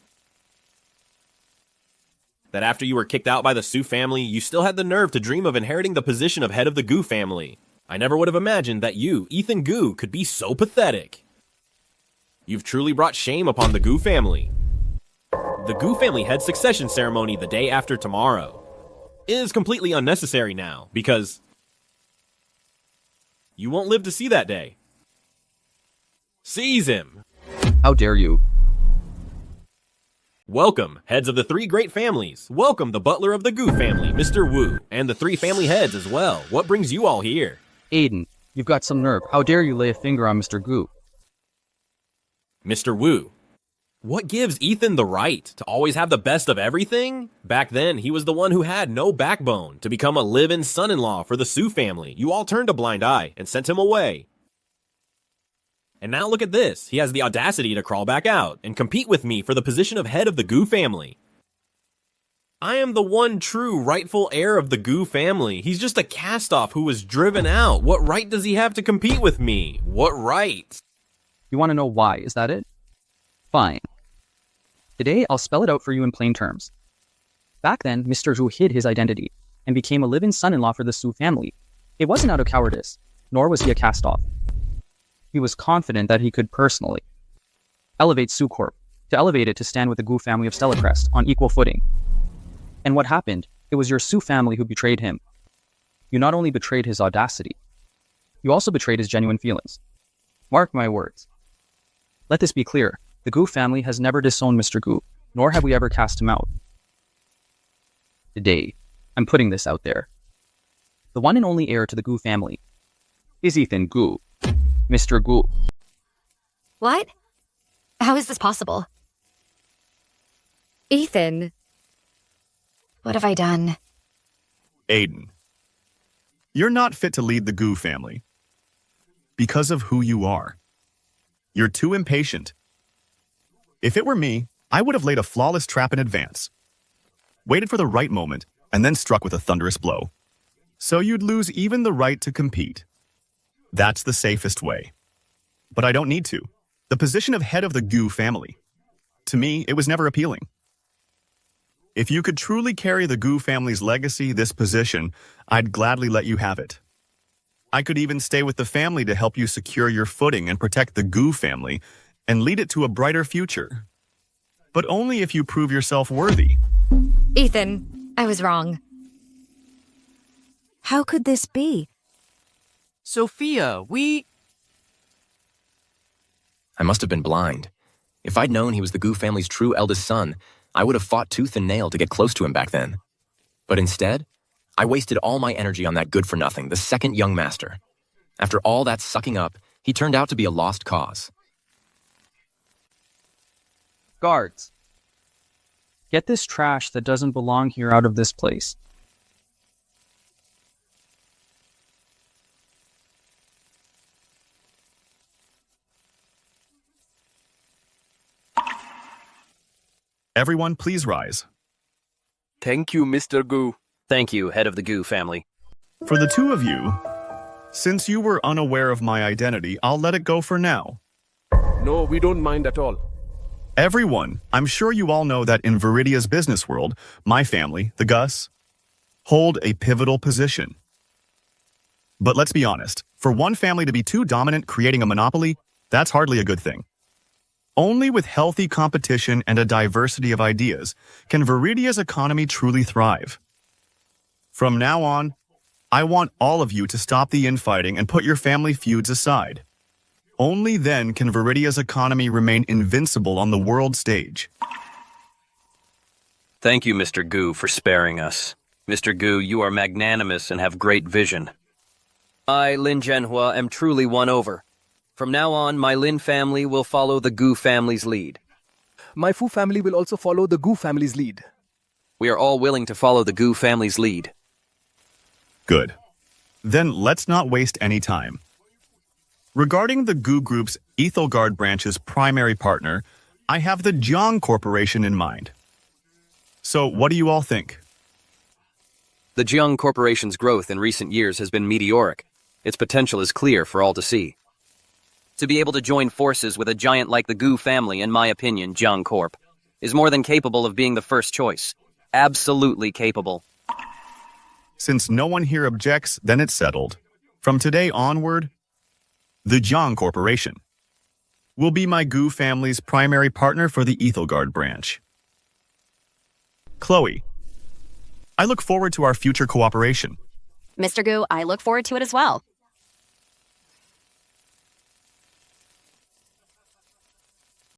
that after you were kicked out by the Su family, you still had the nerve to dream of inheriting the position of head of the Gu family, I never would have imagined that you, Ethan Gu, could be so pathetic. You've truly brought shame upon the Gu family. The Gu family head succession ceremony the day after tomorrow is completely unnecessary now, because you won't live to see that day. Seize him!
How dare you?
Welcome, heads of the three great families. Welcome, the butler of the Gu family, Mr. Wu, and the three family heads as well. What brings you all here?
Aiden, you've got some nerve. How dare you lay a finger on Mr. Gu?
Mr. Wu, What gives Ethan the right to always have the best of everything? Back then, he was the one who had no backbone to become a live-in son-in-law for the Sue family. You all turned a blind eye and sent him away. And now look at this. He has the audacity to crawl back out and compete with me for the position of head of the Gu family. I am the one true rightful heir of the Gu family. He's just a cast-off who was driven out. What right does he have to compete with me? What right?
You want to know why, is that it? Fine. Today, I'll spell it out for you in plain terms. Back then, Mr. Zhu hid his identity and became a live-in son-in-law for the Su family. It wasn't out of cowardice, nor was he a cast-off. He was confident that he could personally elevate Su Corp, to elevate it to stand with the Gu family of Stellacrest on equal footing. And what happened? It was your Su family who betrayed him. You not only betrayed his audacity, you also betrayed his genuine feelings. Mark my words. Let this be clear. The Gu family has never disowned Mr. Gu, nor have we ever cast him out. Today, I'm putting this out there. The one and only heir to the Gu family is Ethan Gu, Mr. Gu.
What? How is this possible? Ethan, what have I done?
Aiden, you're not fit to lead the Gu family because of who you are. You're too impatient. If it were me, I would have laid a flawless trap in advance, waited for the right moment, and then struck with a thunderous blow. So you'd lose even the right to compete. That's the safest way. But I don't need to. The position of head of the Gu family, to me, it was never appealing. If you could truly carry the Gu family's legacy, this position, I'd gladly let you have it. I could even stay with the family to help you secure your footing and protect the Gu family and lead it to a brighter future. But only if you prove yourself worthy.
Ethan, I was wrong.
How could this be?
Sophia, I must have been blind. If I'd known he was the Gu family's true eldest son, I would have fought tooth and nail to get close to him back then. But instead, I wasted all my energy on that good-for-nothing, the second young master. After all that sucking up, he turned out to be a lost cause.
Guards, get this trash that doesn't belong here out of this place.
Everyone, please rise.
Thank you, Mr. Gu. Thank you, head of the Gu family.
For the two of you, since you were unaware of my identity, I'll let it go for now.
No, we don't mind at all.
Everyone, I'm sure you all know that in Viridia's business world, my family, the Gus, hold a pivotal position. But let's be honest, for one family to be too dominant, creating a monopoly, that's hardly a good thing. Only with healthy competition and a diversity of ideas can Viridia's economy truly thrive. From now on, I want all of you to stop the infighting and put your family feuds aside. Only then can Viridia's economy remain invincible on the world stage.
Thank you, Mr. Gu, for sparing us. Mr. Gu, you are magnanimous and have great vision. I, Lin Zhenhua, am truly won over. From now on, my Lin family will follow the Gu family's lead.
My Fu family will also follow the Gu family's lead.
We are all willing to follow the Gu family's lead.
Good. Then let's not waste any time. Regarding the Gu Group's Ethelgard branch's primary partner, I have the Jiang Corporation in mind. So what do you all think?
The Jiang Corporation's growth in recent years has been meteoric. Its potential is clear for all to see. To be able to join forces with a giant like the Gu family, in my opinion, Jang Corp, is more than capable of being the first choice. Absolutely capable.
Since no one here objects, then it's settled. From today onward, the Jiang Corporation will be my Gu family's primary partner for the Ethelgard branch. Khloe, I look forward to our future cooperation.
Mr. Gu, I look forward to it as well.